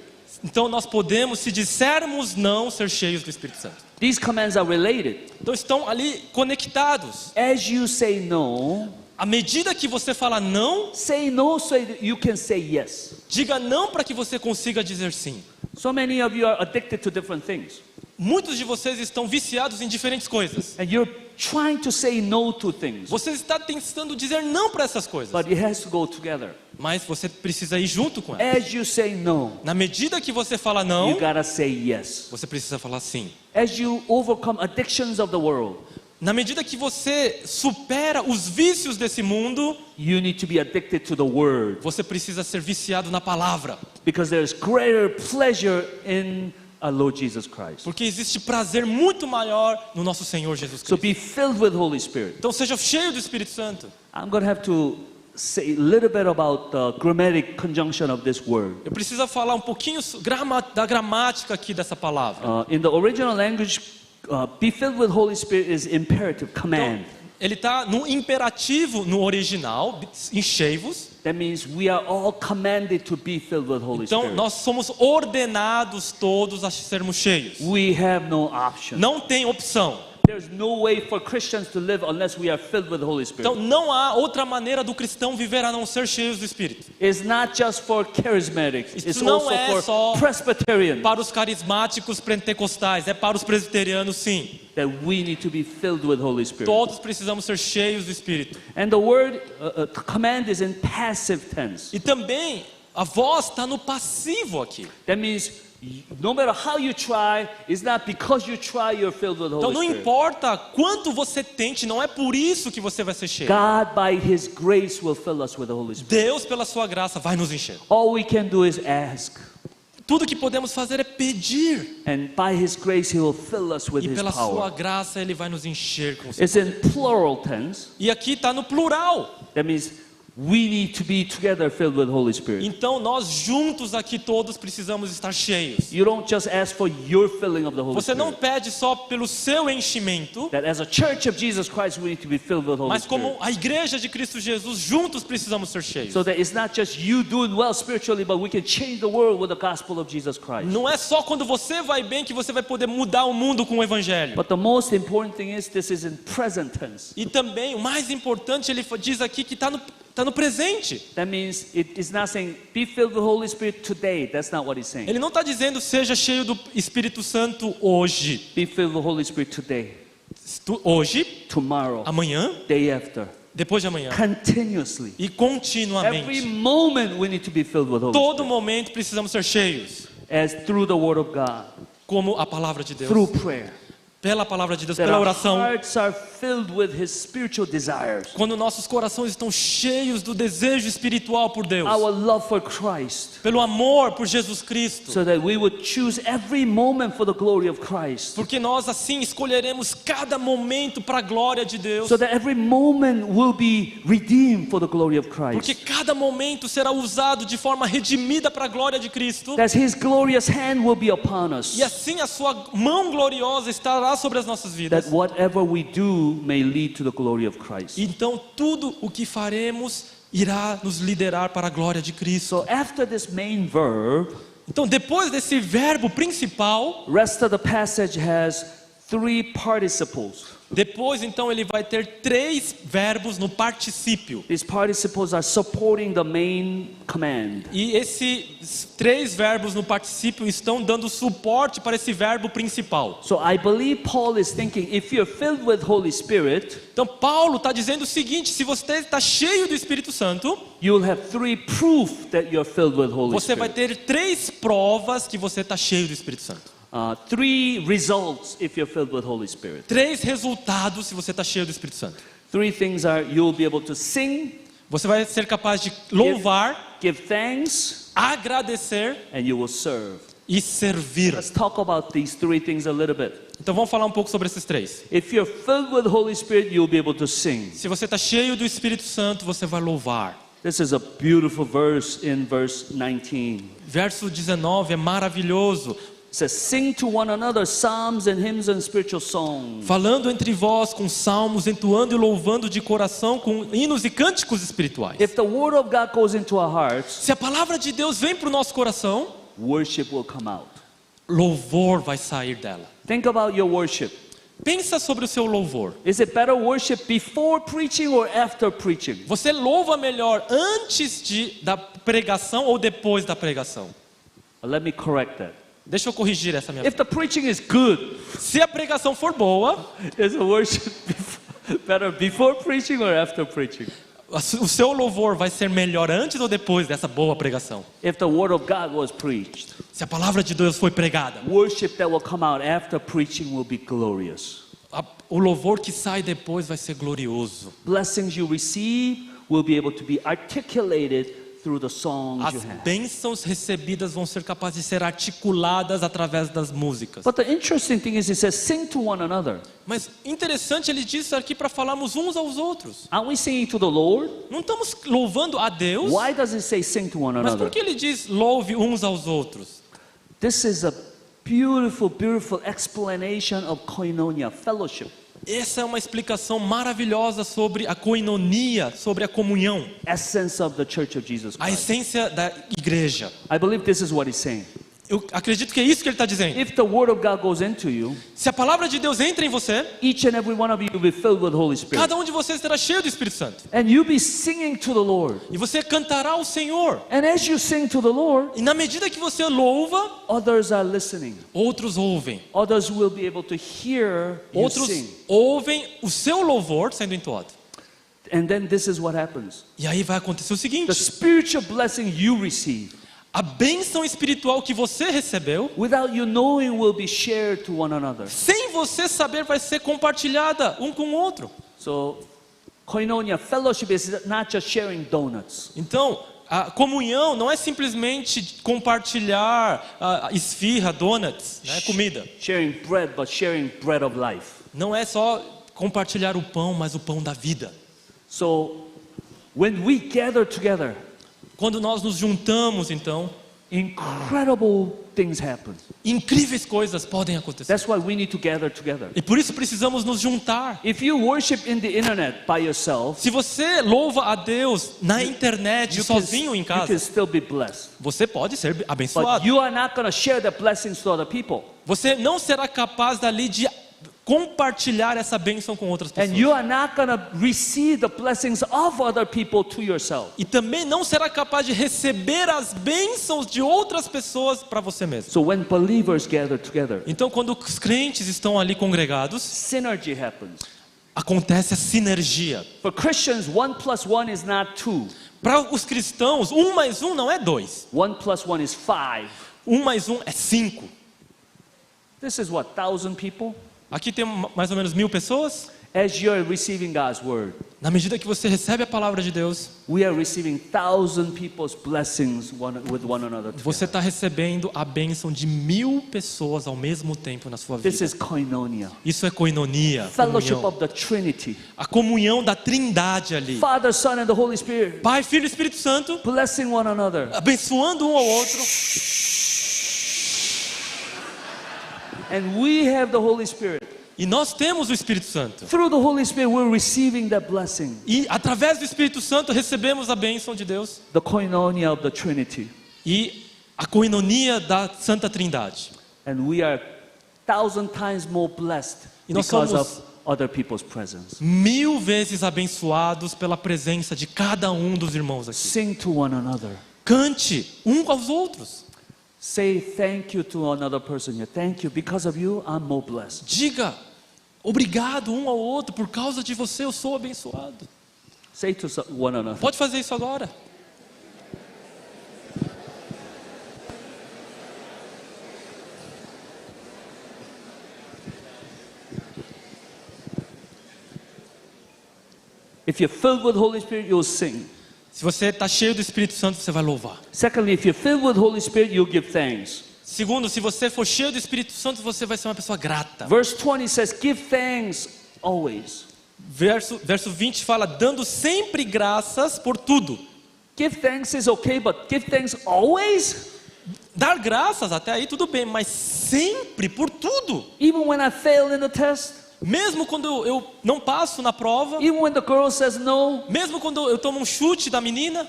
Então nós podemos, se dissermos não, ser cheios do Espírito Santo. These commands are related. Então estão ali conectados. As you say no, À medida que você fala não, say no so that you can say yes. diga não para que você consiga dizer sim. So many of you are addicted to different things. Muitos de vocês estão viciados em diferentes coisas. And you're trying to say no to things. Você está tentando dizer não para essas coisas. But it has to go together. Mas você precisa ir junto com elas. As you say no, Na medida que você fala you não, gotta say yes. você precisa falar sim. As you overcome addictions of the world, Na medida que você supera os vícios desse mundo, you need to be addicted to the word. você precisa ser viciado na palavra. Because there's greater pleasure in our Lord Jesus Christ. Porque existe prazer muito maior no nosso Senhor Jesus So Cristo. be filled with Holy Spirit. Então seja cheio do Espírito Santo. I'm going to have to say a little bit about the grammatic conjunction of this word. Eu preciso falar um pouquinho da gramática aqui dessa palavra. In the original language, be filled with Holy Spirit is imperative, command. Ele está no imperativo no original, enchei-vos. That means we are all commanded to be filled with Holy Então Spirit. nós somos ordenados todos a sermos cheios. We have no option. Não tem opção. There's no way for Christians to live unless we are filled with the Holy Spirit. Então não há outra maneira do cristão viver a não ser cheios do Espírito. It's not just for charismatics. It's Isso não also é for só Presbyterians para os carismáticos pentecostais, é para os presbiterianos sim. that we need to be filled with Holy Spirit. Todos precisamos ser cheios do Espírito. And the word command is in passive tense. E também a voz está no passivo aqui. That means No matter how you try, it's not because you try you're filled with the Então Holy não Spirit. importa quanto você tente, não é por isso que você vai ser cheio. God, by His grace, will fill us with the Holy Spirit. Deus, pela sua graça, vai nos encher. All we can do is ask. Tudo que podemos fazer é pedir. And by His grace, He will fill us with E His pela sua power. graça Ele vai nos encher com seu It's in plural tense. E aqui está no plural. That means we need to be together filled with the Holy Spirit. Então nós juntos aqui todos precisamos estar cheios. You don't just ask for your filling of the Holy Você não Spirit. pede só pelo seu enchimento, That as a church of Jesus Christ, we need to be filled with the Holy mas Spirit. como a igreja de Cristo Jesus, juntos precisamos ser cheios. So that it's not just you doing well spiritually, but we can change the world with the gospel of Jesus Christ. Não é só quando você vai bem que você vai poder mudar o mundo com o evangelho. But the most important thing is this is in present tense. E também, o mais importante, ele diz aqui que está no presente. That means it is not saying be filled with the Holy Spirit today. That's not what he's saying. Ele não está dizendo seja cheio do Espírito Santo hoje. Be filled with the Holy Spirit today, Hoje, tomorrow, amanhã, day after, depois de amanhã. continuously. E Every continuamente. moment we need to be filled with the Holy Todo Spirit. momento precisamos ser cheios. As through the Word of God, Como a palavra de Deus. through prayer. Pela palavra de Deus, That pela our oração. hearts are filled with His spiritual desires. Quando nossos corações estão cheios do desejo espiritual por Deus. Our love for Christ. Pelo amor por Jesus Cristo. So that we would choose every moment for the glory of Christ. Porque nós assim escolheremos cada momento para a glória de Deus. So that every moment will be redeemed for the glory of Porque Christ. cada momento será usado de forma redimida para a glória de Cristo. That His glorious hand will be upon us. E assim a sua mão gloriosa estará sobre as nossas vidas. That whatever we do may lead to the glory of Christ. Então tudo o que faremos irá nos liderar para a glória de Cristo. So after this main verb, Então depois desse verbo principal, rest of the passage has three participles. depois então ele vai ter 3 verbos no particípio. These participles are supporting the main command. E esses 3 verbos no particípio estão dando suporte para esse verbo principal. So I believe Paul is thinking, if you're filled with Holy Spirit, Então Paulo está dizendo o seguinte: se você está cheio do Espírito Santo, you'll have three proof that you're filled with Holy você vai Spirit. ter 3 provas que você está cheio do Espírito Santo. Three results if you're filled with Holy Spirit. 3 resultados se você está cheio do Espírito Santo. Three things are you'll be able to sing, Você vai ser capaz de louvar, give thanks, agradecer and you will serve. e servir. Let's talk about these three things a little bit. Então vamos falar um pouco sobre esses 3. If you're filled with Holy Spirit, you'll be able to sing. Se você está cheio do Espírito Santo, você vai louvar. This is a beautiful verse in verse 19. Verso 19 é maravilhoso. It says, sing to one another psalms and hymns and spiritual songs. Falando entre vós com salmos, entoando e louvando de coração com hinos e cânticos espirituais. If the word of God goes into our hearts, Se a palavra de Deus vem para o nosso coração, worship will come out. louvor vai sair dela. Think about your worship. Pensa sobre o seu louvor. Is it better worship before preaching or after preaching? Você louva melhor antes da pregação ou depois da pregação? Let me correct that. Deixa eu corrigir essa minha. If the preaching is good, Se a pregação for boa, is the worship better before preaching or after preaching? o seu louvor vai ser melhor antes ou depois dessa boa pregação? If the word of God was preached, Se a palavra de Deus foi pregada, worship that will come out after preaching will be glorious. o louvor que sai depois vai ser glorioso. Blessings you receive will be able to be articulated through the songs As you have. bênçãos recebidas vão ser capazes de ser articuladas através das músicas. But the interesting thing is, it says, sing to one another. Mas interessante, ele diz aqui para falarmos uns aos outros. Aren't we singing to the Lord? Não estamos louvando a Deus, Why does it say sing to one mas another? por que ele diz louve uns aos outros? This is a beautiful, beautiful explanation of koinonia, fellowship. Essa é uma explicação maravilhosa sobre a koinonia, sobre a comunhão, Essence of the Church of Jesus a Christ. essência da igreja. I believe this is what he's saying. Eu acredito que é isso que ele está dizendo. If the word of God goes into you, Se a palavra de Deus entra em você, each and every one of you will be filled with the Holy Spirit. cada um de vocês será cheio do Espírito Santo. And you'll be singing to the Lord. E você cantará ao Senhor. And as you sing to the Lord, E na medida que você louva, others are listening. outros ouvem. Others will be able to hear you Outros sing. ouvem o seu louvor sendo entoado. And then this is what happens. E aí vai acontecer o The seguinte: spiritual blessing you receive, A bênção espiritual que você recebeu, without you knowing, will be shared to one another. sem você saber, vai ser compartilhada um com o outro. So, koinonia, fellowship is not just sharing donuts. Então, a comunhão não é simplesmente compartilhar esfirra, donuts, né, comida. Sharing bread, but sharing bread of life. Não é só compartilhar o pão, mas o pão da vida. So, when we gather together, Quando nós nos juntamos, então, incredible things happen. incríveis coisas podem acontecer. That's why we need to gather together. E por isso precisamos nos juntar. If you worship in the internet by yourself, Se você louva a Deus na internet, sozinho em you can casa, still be blessed. você pode ser But abençoado. you are not going to share the blessings to other people. Você não será capaz dali de compartilhar essa bênção com outras And pessoas. you are not going to receive the blessings of other people to yourself. E também não será capaz de receber as bênçãos de outras pessoas para você mesmo. So when believers gather together, Então, quando os crentes estão ali congregados, synergy happens. acontece a sinergia. For Christians, 1 + 1 is not 2. Para os cristãos, 1 mais 1 não é 2. 1 + 1 is 5. 1 mais 1 é 5. This is what, 1,000 people? Aqui tem mais ou menos 1000 pessoas. As you're receiving God's word, Na medida que você recebe a palavra de Deus, we are receiving 1,000 people's blessings with one another. você está recebendo a bênção de 1000 pessoas ao mesmo tempo na sua This vida. is koinonia. Isso é koinonia, Fellowship comunhão. of the Trinity. A comunhão da Trindade ali. Father, Son, and the Holy Spirit. Pai, Filho e Espírito Santo, Blessing one another. abençoando um ao outro. And we have the Holy Spirit. E nós temos o Espírito Santo. Through the Holy Spirit, we're receiving that blessing. E através do Espírito Santo recebemos a bênção de Deus. The koinonia of the Trinity. E a koinonia da Santa Trindade. And we are 1,000 times more blessed E nós because somos- of other people's presence. 1000 vezes abençoados pela presença de cada um dos irmãos aqui. Sing to one another. Cante um aos outros. Say thank you to another person here. Thank you. Because of you, I'm more blessed. Diga obrigado um ao outro. Por causa de você eu sou abençoado. Say to one another. Pode fazer isso agora. If you're filled with Holy Spirit, you'll sing. Se você está cheio do Espírito Santo, você vai louvar. Secondly, if you're filled with Holy Spirit, you'll give thanks. Segundo, se você for cheio do Espírito Santo, você vai ser uma pessoa grata. Verse 20 says, give thanks always. Verso 20 fala, dando sempre graças por tudo. Give thanks is okay, but give thanks always? Dar graças, até aí tudo bem, mas sempre, por tudo. Even when I fail in the test? Mesmo quando eu não passo na prova, Even when the girl says no? mesmo quando eu tomo um chute da menina.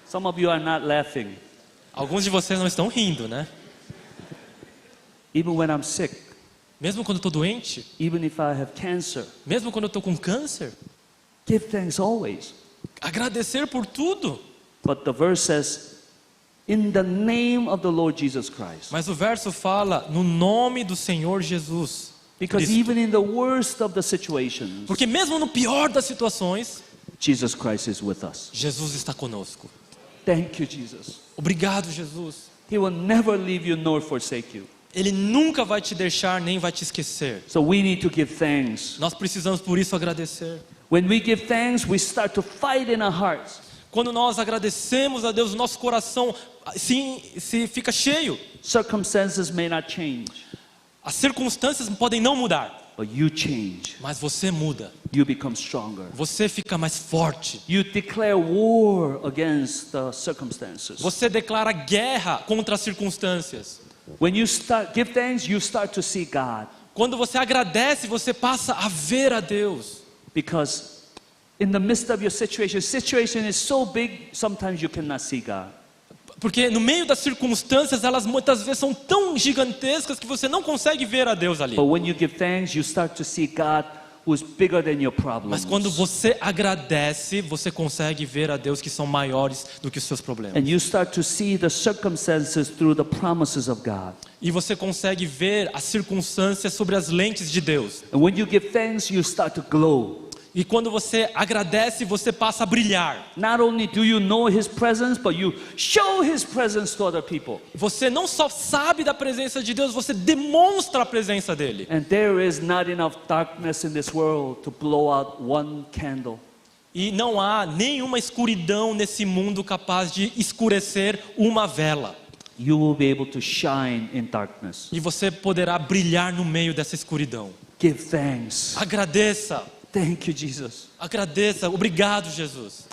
Some of you are not laughing. Alguns de vocês não estão rindo, né? Even when I'm sick? Mesmo quando eu estou doente, Even if I have cancer? mesmo quando eu estou com câncer, Give thanks always. agradecer por tudo. But the verse says, in the name of the Lord Jesus Christ. Mas o verso fala no nome do Senhor Jesus. Because Cristo. even in the worst of the situations, Porque mesmo no pior das situações, Jesus Christ is with us. Jesus está conosco. Thank you, Jesus. Obrigado, Jesus. He will never leave you nor forsake you. Ele nunca vai te deixar nem vai te esquecer. So we need to give thanks. Nós precisamos por isso agradecer. When we give thanks, we start to fight in our hearts. Quando nós agradecemos a Deus, o nosso coração se fica cheio. Circumstances may not change, As circunstâncias podem não mudar, but you change. mas você muda. You become stronger. Você fica mais forte. You declare war against the circumstances. Você declara guerra contra as circunstâncias. When you give thanks, you start to see God. Quando você agradece, você passa a ver a Deus. Because in the midst of your situation is so big, sometimes you cannot see God. Porque no meio das circunstâncias, elas muitas vezes são tão gigantescas que você não consegue ver a Deus ali. But when you give thanks, you start to see God who is bigger than your problems. Mas quando você agradece, você consegue ver a Deus que são maiores do que os seus problemas. And you start to see the circumstances through the promises of God. E você consegue ver as circunstâncias sobre as lentes de Deus. And when you give thanks, you start to glow. E quando você agradece, você passa a brilhar. Not only do you know His presence, but you show His presence to other people. Você não só sabe da presença de Deus, você demonstra a presença dele. And there is not enough darkness in this world to blow out one candle. E não há nenhuma escuridão nesse mundo capaz de escurecer uma vela. You will be able to shine in darkness. E você poderá brilhar no meio dessa escuridão. Give thanks. Agradeça. Thank you, Jesus. Agradeça. Obrigado, Jesus.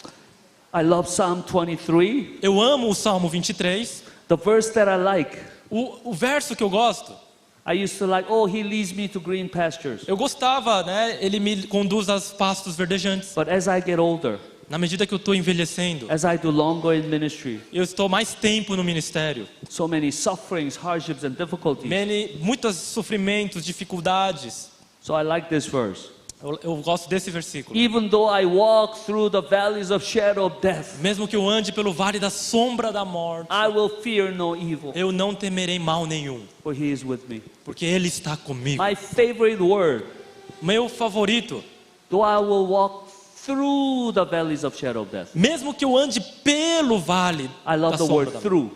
I love Psalm 23. Eu amo o Salmo 23. The verse that I like. O verso que eu gosto. I used to like, oh, He leads me to green pastures. Eu gostava, né? Ele me conduz aos pastos verdejantes. But as I get older, Na medida que eu estou envelhecendo, as I do longer in ministry, eu estou mais tempo no ministério. so many sufferings, hardships, and difficulties. Muitos sofrimentos, dificuldades. So I like this verse. Eu gosto desse versículo. Even though I walk through the valleys of shadow of death, Mesmo que eu ande pelo vale da sombra da morte, I will fear no evil, eu não temerei mal nenhum, for He is with me. porque Ele está comigo. My favorite word, Meu favorito, though I will walk through the valleys of shadow of death. mesmo que eu ande pelo vale I love da the sombra word da morte, through.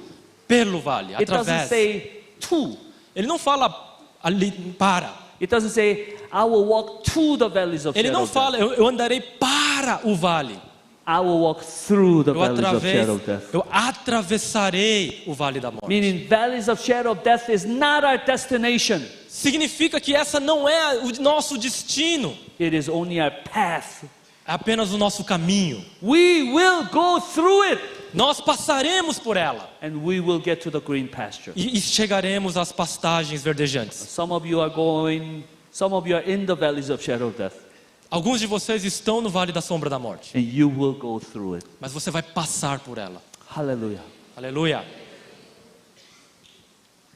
pelo vale, It doesn't através. say to. Ele não fala ali para. It doesn't say, I will walk to the valleys of Ele shadow não of death. fala, eu andarei para o vale. I will walk through the Eu, valleys of shadow of death. eu atravessarei o vale da morte. Meaning, valleys of shadow of death is not our destination. Significa que essa não é o nosso destino, It is only our path. é apenas o nosso caminho. We will go through it, Nós passaremos por ela and we will get to the green pasture. e chegaremos às pastagens verdejantes. Some of you are in the valleys of shadow of death, Alguns de vocês estão no vale da sombra da morte, and you will go through it. mas você vai passar por ela. Hallelujah. Aleluia.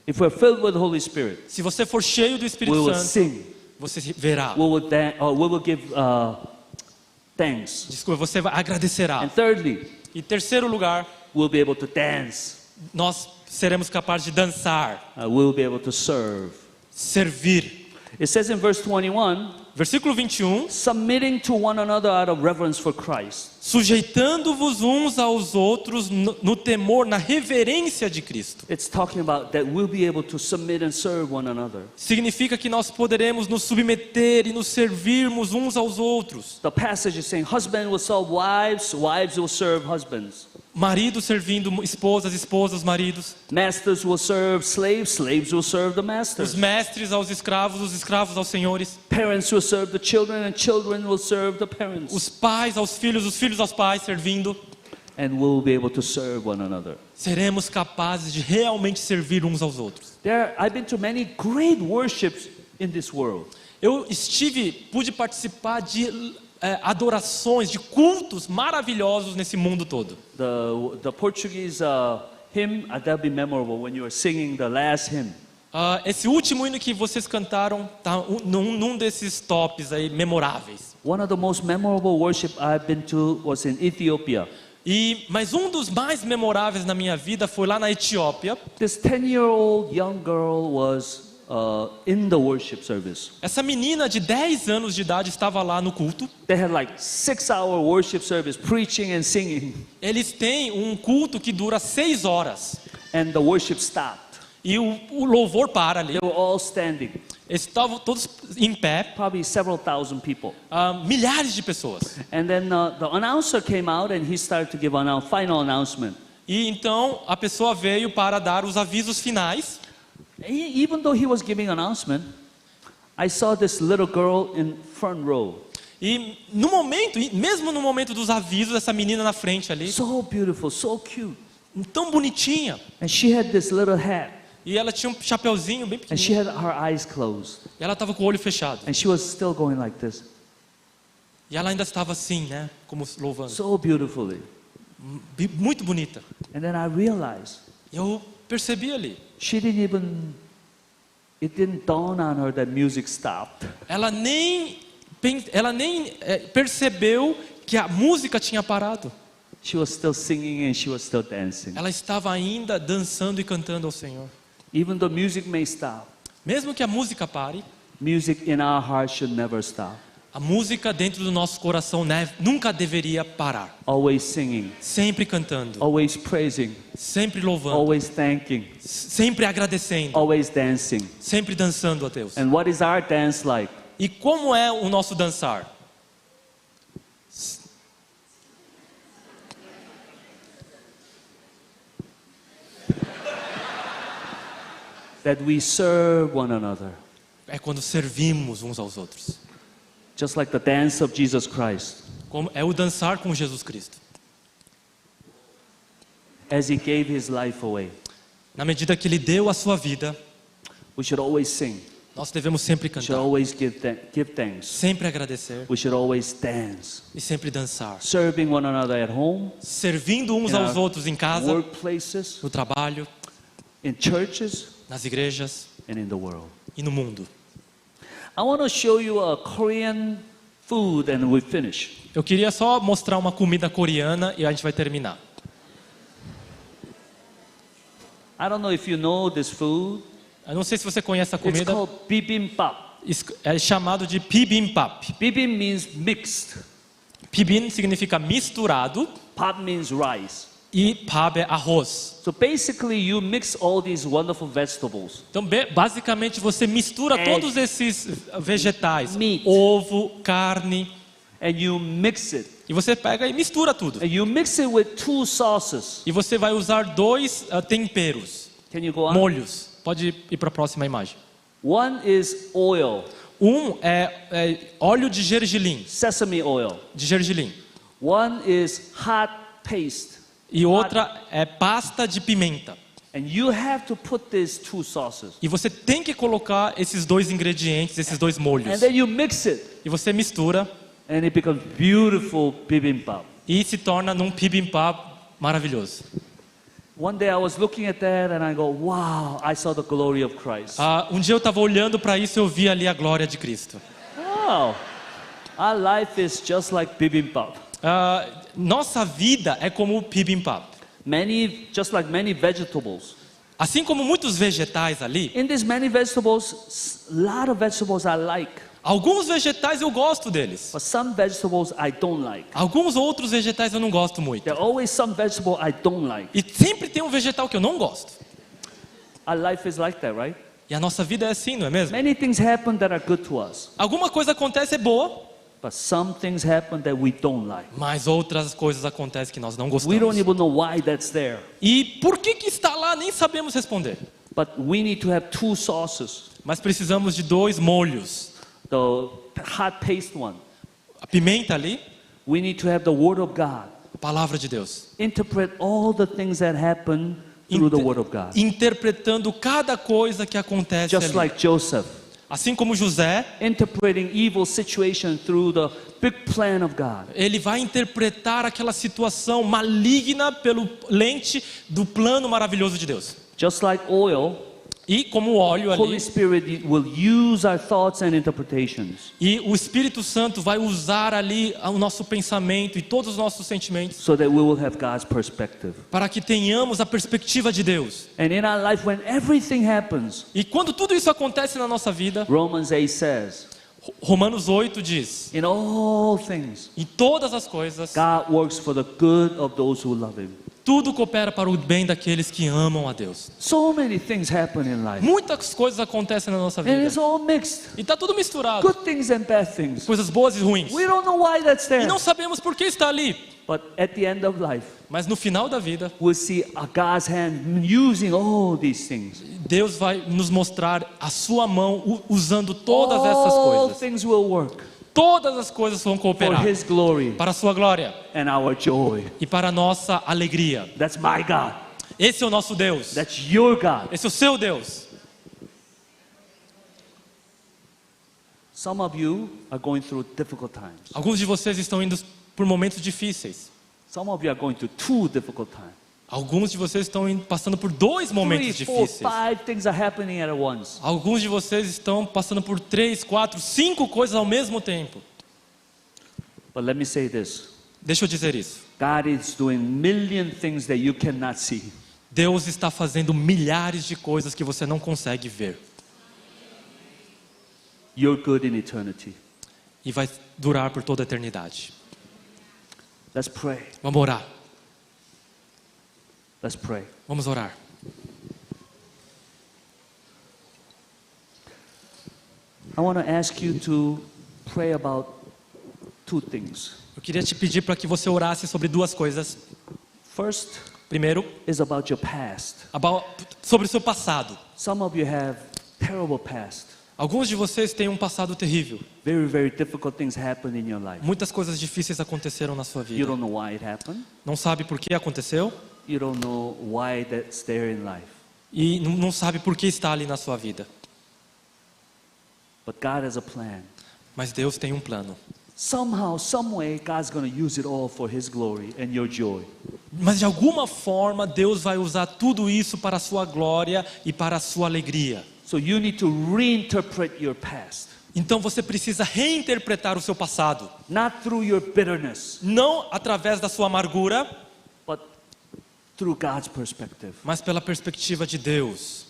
If we're filled with the Holy Spirit, Se você for cheio do we Espírito will Santo, sing. você verá. We will give thanks. Desculpa, você agradecerá. And thirdly, Em terceiro lugar, we'll be able to dance. nós seremos capazes de dançar, We'll be able to serve. servir. It says in verse 21, Versículo 21. submitting to one another out of reverence for Christ. Sujeitando-vos uns aos outros no temor, na reverência de Cristo. It's talking about that we'll be able to submit and serve one another. Significa que nós poderemos nos submeter e nos servirmos uns aos outros. The passage is saying, husbands will serve wives, wives will serve husbands. Maridos servindo esposas, esposas, maridos. Masters will serve slaves, slaves will serve the Os masters. mestres aos escravos, os escravos aos senhores. Parents will serve the children, and children will serve the parents. Os pais aos filhos, os filhos aos pais, servindo. And we'll be able to serve one another. Seremos capazes de realmente servir uns aos outros. I've been to many great worships in this world. Eu pude participar de adorações, de cultos maravilhosos nesse mundo todo. The Portuguese hymn, that'll be memorable when you are singing the last hymn. Esse último hino que vocês cantaram tá num desses tops aí memoráveis. One of the most memorable worship I've been to was in Ethiopia. Mas um dos mais memoráveis na minha vida foi lá na Etiópia. This 10-year-old young girl was in the worship service. Essa menina de 10 anos de idade estava lá no culto. They had like 6-hour worship service, preaching and singing, Eles têm um culto que dura 6 horas. and the worship stopped. E o louvor para ali. They were all standing, Eles estavam todos em pé, probably several thousand people. milhares de pessoas. And then the announcer came out and he started to give a final announcement. E então a pessoa veio para dar os avisos finais. Even though he was giving announcement, I saw this little girl in front row. E mesmo no momento dos avisos, essa menina na frente ali, So beautiful, so cute. tão bonitinha. And she had this little hat, E ela tinha um chapeuzinho bem and she pequenininho. had her eyes closed. E ela estava com o olho fechado. And she was still going like this, E ela ainda estava assim, né? Como louvando. so beautifully. Muito bonita. And then I realized, Eu percebi ali. it didn't dawn on her that music stopped. Ela nem percebeu que a música tinha parado. She was still singing and she was still dancing. Ela estava ainda dançando e cantando ao Senhor. Even though music may stop, Mesmo que a música pare, music in our hearts should never stop. A música dentro do nosso coração nunca deveria parar. Always singing, Sempre cantando, always praising, sempre louvando, always thanking, sempre agradecendo, always dancing. sempre dançando a Deus. And what is our dance like? E como é o nosso dançar? That we serve one another. É quando servimos uns aos outros. Just like the dance of Jesus Christ. É o dançar com Jesus Cristo. As he gave his life away, Na medida que Ele deu a sua vida, we should always sing. nós devemos sempre We should cantar, always give thanks. sempre agradecer We should always dance. e sempre dançar. Serving one another at home, Servindo uns in aos our outros em casa, workplaces, no trabalho, in churches, nas igrejas and in the world. e no mundo. I want to show you a Korean food and we finish. Eu queria só mostrar uma comida coreana e a gente vai terminar. I don't know if you know this food. Eu não sei se você conhece a It's comida. called bibimbap. É chamado de bibimbap. Bibim means mixed. Bibim significa misturado Pap means rice. e pap é arroz. So basically you mix all these wonderful vegetables. Então, basicamente, você mistura Egg. todos esses vegetais, Meat. ovo, carne, And you mix it. e você pega e mistura tudo. And you mix it with 2 sauces. E você vai usar 2 temperos, Can you go on? molhos. Pode ir para a próxima imagem. One is oil, Um é óleo de gergelim, sesame oil. One is hot paste. E outra é pasta de pimenta. And you have to put these 2 sauces. E você tem que colocar esses 2 ingredientes, esses 2 molhos. And then you mix it. E você mistura And it becomes beautiful bibimbap. e se torna num bibimbap maravilhoso. One day I was looking at that and I go, wow, I saw the glory of Christ. Um dia eu estava olhando para isso e eu vi ali a glória de Cristo. Wow, our life is just like bibimbap. Nossa vida é como o bibimbap. Just like many vegetables. Assim como muitos vegetais ali, In these many vegetables, a lot of vegetables I like. alguns vegetais eu gosto deles. But some vegetables I don't like. Alguns outros vegetais eu não gosto muito. There are always some vegetable I don't like. E sempre tem um vegetal que eu não gosto. Our life is like that, right? E a nossa vida é assim, não é mesmo? Many things happen that are good to us. Alguma coisa acontece é boa, But some things happen that we don't like. mas outras coisas acontecem que nós não We gostamos. don't even know why that's there. E por que está lá nem sabemos responder. But we need to have 2 sauces. Mas precisamos de 2 molhos. The hot paste one. A pimenta ali, We need to have the Word of God. a palavra de Deus. Interpret all the things that happen through the Word of God. Interpretando cada coisa que acontece Just ali. like Joseph. Assim como José, Interpreting evil situation through the big plan of God. ele vai interpretar aquela situação maligna pelo lente do plano maravilhoso de Deus. Just like oil, E como o óleo Holy ali, Spirit will use our thoughts and interpretations e o Espírito Santo vai usar ali o nosso pensamento e todos os nossos sentimentos so that we will have God's perspective. para que tenhamos a perspectiva de Deus. And in our life, when everything happens, E quando tudo isso acontece na nossa vida, Romans 8 says, Romanos 8 diz: in all things, em todas as coisas, God works for the good of those who love Him. tudo coopera para o bem daqueles que amam a Deus. So many things happen in life. Muitas coisas acontecem na nossa And vida. it's all mixed. E está tudo misturado. Good things and bad things. Coisas boas e ruins. We don't know why that's E there. não sabemos por que está ali. But at the end of life, Mas no final da vida, we'll see God's hand using all these things. Deus vai nos mostrar a sua mão usando todas essas All coisas. things will work Todas as coisas vão for cooperar His glory para a sua glória and our joy. e para a nossa alegria. That's my God. Esse é o nosso Deus. That's your God. Esse é o seu Deus. Some of you are going through difficult times. Alguns de vocês estão indo por momentos difíceis. Some of you are going through 2 difficult times. Alguns de vocês estão passando por 2 momentos 3, 4, difíceis. 5 things are happening at once. Alguns de vocês estão passando por 3, 4, 5 coisas ao mesmo tempo. But let me say this. Deixa eu dizer isso. God is doing million things that you cannot see. Deus está fazendo milhares de coisas que você não consegue ver. You're good in eternity. e vai durar por toda a eternidade. Let's pray. Vamos orar. Let's pray. Vamos orar. I want to ask you to pray about two things. Eu queria te pedir para que você orasse sobre duas coisas. First Primeiro, is about your past. sobre o seu passado. Some of you have terrible past. Alguns de vocês têm um passado terrível. Very, very difficult things happen in your life. Muitas coisas difíceis aconteceram na sua You vida. don't know why it happened. Não sabe por que aconteceu You don't know why that's there in life. e não sabe por que está ali na sua vida. But God has a plan. Mas Deus tem um plano. Somehow, some way, God's going to use it all for His glory and your joy. Mas de alguma forma Deus vai usar tudo isso para a sua glória e para a sua alegria. So you need to reinterpret your past. Então você precisa reinterpretar o seu passado. Not through your bitterness, Não através da sua amargura, but through God's perspective. mas pela perspectiva de Deus.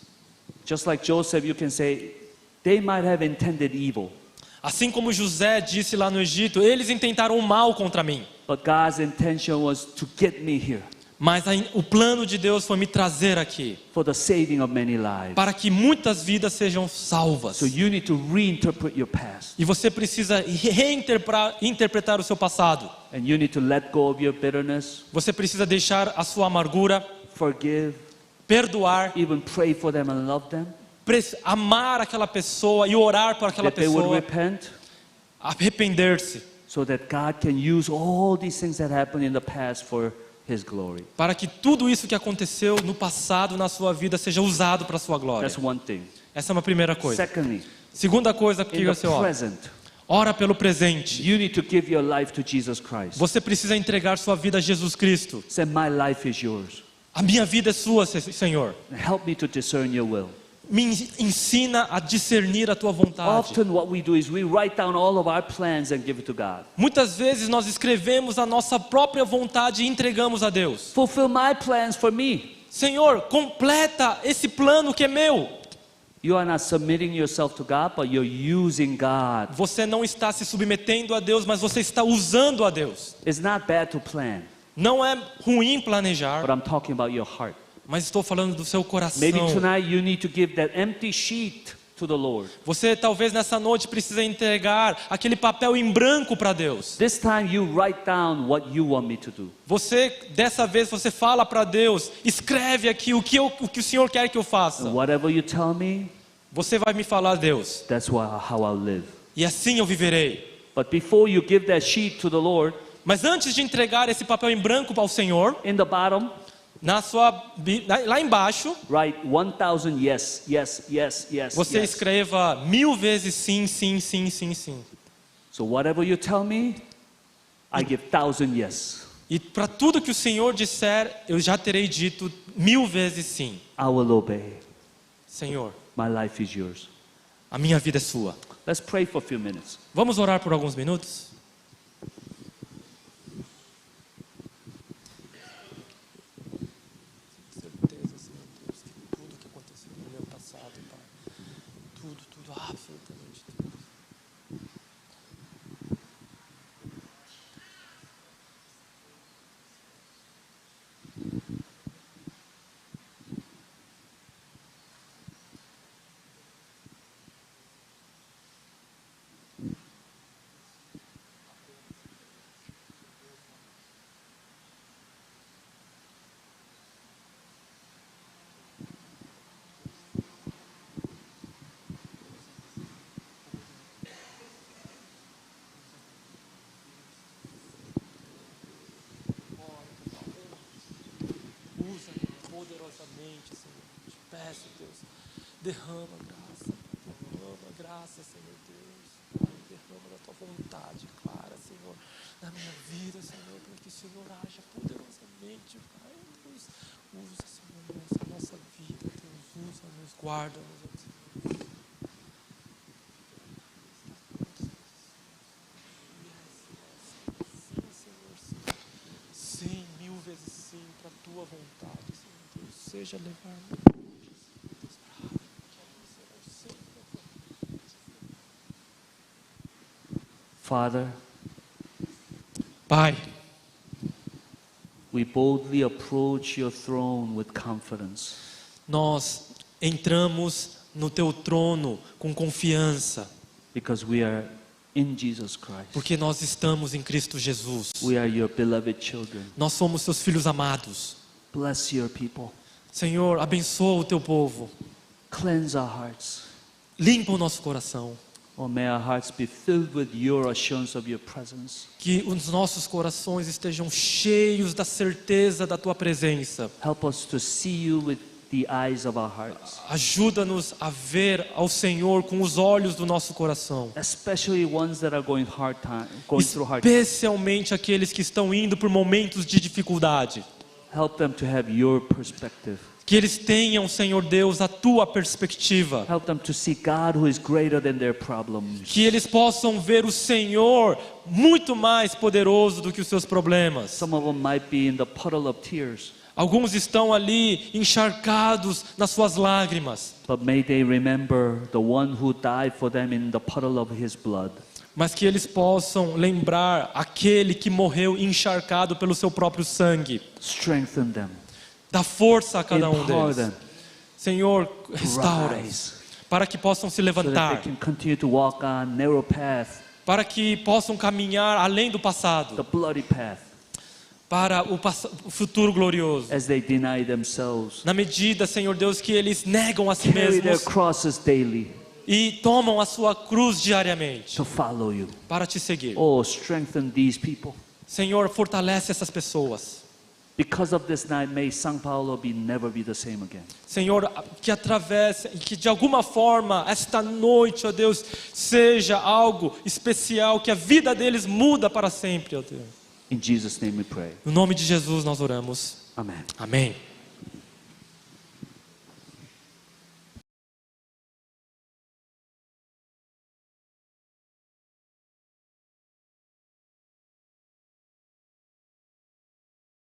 Just like Joseph, you can say, they might have intended evil, Assim como José disse lá no Egito, eles intentaram o mal contra mim. but God's intention was to get me here Mas o plano de Deus foi me trazer aqui, for the saving of many lives. para que muitas vidas sejam salvas. So you need to reinterpret your past. E você precisa reinterpretar o seu passado. And you need to let go of your bitterness, Você precisa deixar a sua amargura, forgive, perdoar, even pray for them and love them, amar aquela pessoa e orar por aquela that they would pessoa, repent, arrepender-se, so that God can use all these things that happened in the past for His glory. para que tudo isso que aconteceu no passado na sua vida seja usado para a sua glória. That's one thing. Essa é uma primeira coisa. Secondly, Segunda coisa que in você the ora. present, Ora pelo presente. you need to give your life to Jesus Christ. Você precisa entregar sua vida a Jesus Cristo. Say, my life is yours. A minha vida é sua, Senhor. Help me to discern your will. Me ensina a discernir a tua vontade. Often what we do is we write down all of our plans and give it to God. Muitas vezes nós escrevemos a nossa própria vontade e entregamos a Deus. Fulfill my plans for me. Senhor, completa esse plano que é meu. You are not submitting yourself to God, but you're using God. Você não está se submetendo a Deus, mas você está usando a Deus. It's not bad to plan, Não é ruim but planejar, I'm talking about your heart. mas estou falando do seu coração. Maybe tonight you need to give that empty sheet to the Lord. Você talvez nessa noite precisa entregar aquele papel em branco para Deus. This time you write down what you want me to do. Dessa vez você fala para Deus, escreve aqui o que o Senhor quer que eu faça. And whatever you tell me, Você vai me falar, Deus, that's how I'll live. e assim eu viverei. But before you give that sheet to the Lord, Mas antes de entregar esse papel em branco ao Senhor, in the bottom, lá embaixo, write 1,000 yes, yes, yes, yes, você yes. escreva 1000 vezes sim, sim, sim, sim, sim. So whatever you tell me, I give 1,000 yes. E para tudo que o Senhor disser, eu já terei dito 1000 vezes sim. I will obey. Senhor, My life is yours. a minha vida é sua. Let's pray for a few minutes. Vamos orar por alguns minutos? Certeza, Senhor Deus, que tudo que aconteceu no meu passado, Pai, tudo, absolutamente tudo. Usa-me poderosamente, Senhor. Te peço, Deus, derrama graça, Senhor Deus. Pai, derrama da tua vontade clara, Senhor, na minha vida, Senhor, para que o Senhor haja poderosamente, Pai. Deus, usa, Senhor, essa nossa vida, Deus, usa-nos, guarda-nos, Senhor. Sim, 1000 vezes sim, para a tua vontade, Senhor Deus, seja levar-me. Father, Pai, we boldly approach your throne with confidence. nós entramos no teu trono com confiança, Because we are in Jesus Christ. porque nós estamos em Cristo Jesus. We are your beloved children. Nós somos seus filhos amados. Bless your people. Senhor, abençoa o teu povo. Cleanse our hearts. Limpa o nosso coração. Oh, may our hearts be filled with your assurance of your presence. Que os nossos corações estejam cheios da certeza da tua presença. Help us to see you with the eyes of our hearts. Ajuda-nos a ver ao Senhor com os olhos do nosso coração. Especially ones that are going through hard times. Especialmente aqueles que estão indo por momentos de dificuldade. Help them to have your perspective. Que eles tenham, Senhor Deus, a tua perspectiva. Help them to see God who is greater than their problems. Que eles possam ver o Senhor muito mais poderoso do que os seus problemas. Some of them might be in the puddle of tears, Alguns estão ali encharcados nas suas lágrimas. but may they remember the one who died for them in the puddle of his blood. Mas que eles possam lembrar aquele que morreu encharcado pelo seu próprio sangue. Strengthen them. Dá força a cada um Empower deles. them. Senhor, restaura-os. Rise. para que possam se So that they levantar, can continue to walk on narrow path, para que possam caminhar além do the passado, bloody path, para o futuro glorioso. as they deny themselves. Na medida, Senhor Deus, que eles negam a si Carry their mesmos crosses daily e tomam a sua cruz diariamente to follow you. para te seguir. Oh, strengthen these people. Senhor, fortalece essas pessoas. Because of this night, may São Paulo never be the same again. Senhor, que atravesse, que de alguma forma esta noite, ó Deus, seja algo especial, que a vida deles muda para sempre, ó Deus. In Jesus' name we pray. No nome de Jesus nós oramos. Amen. Amém.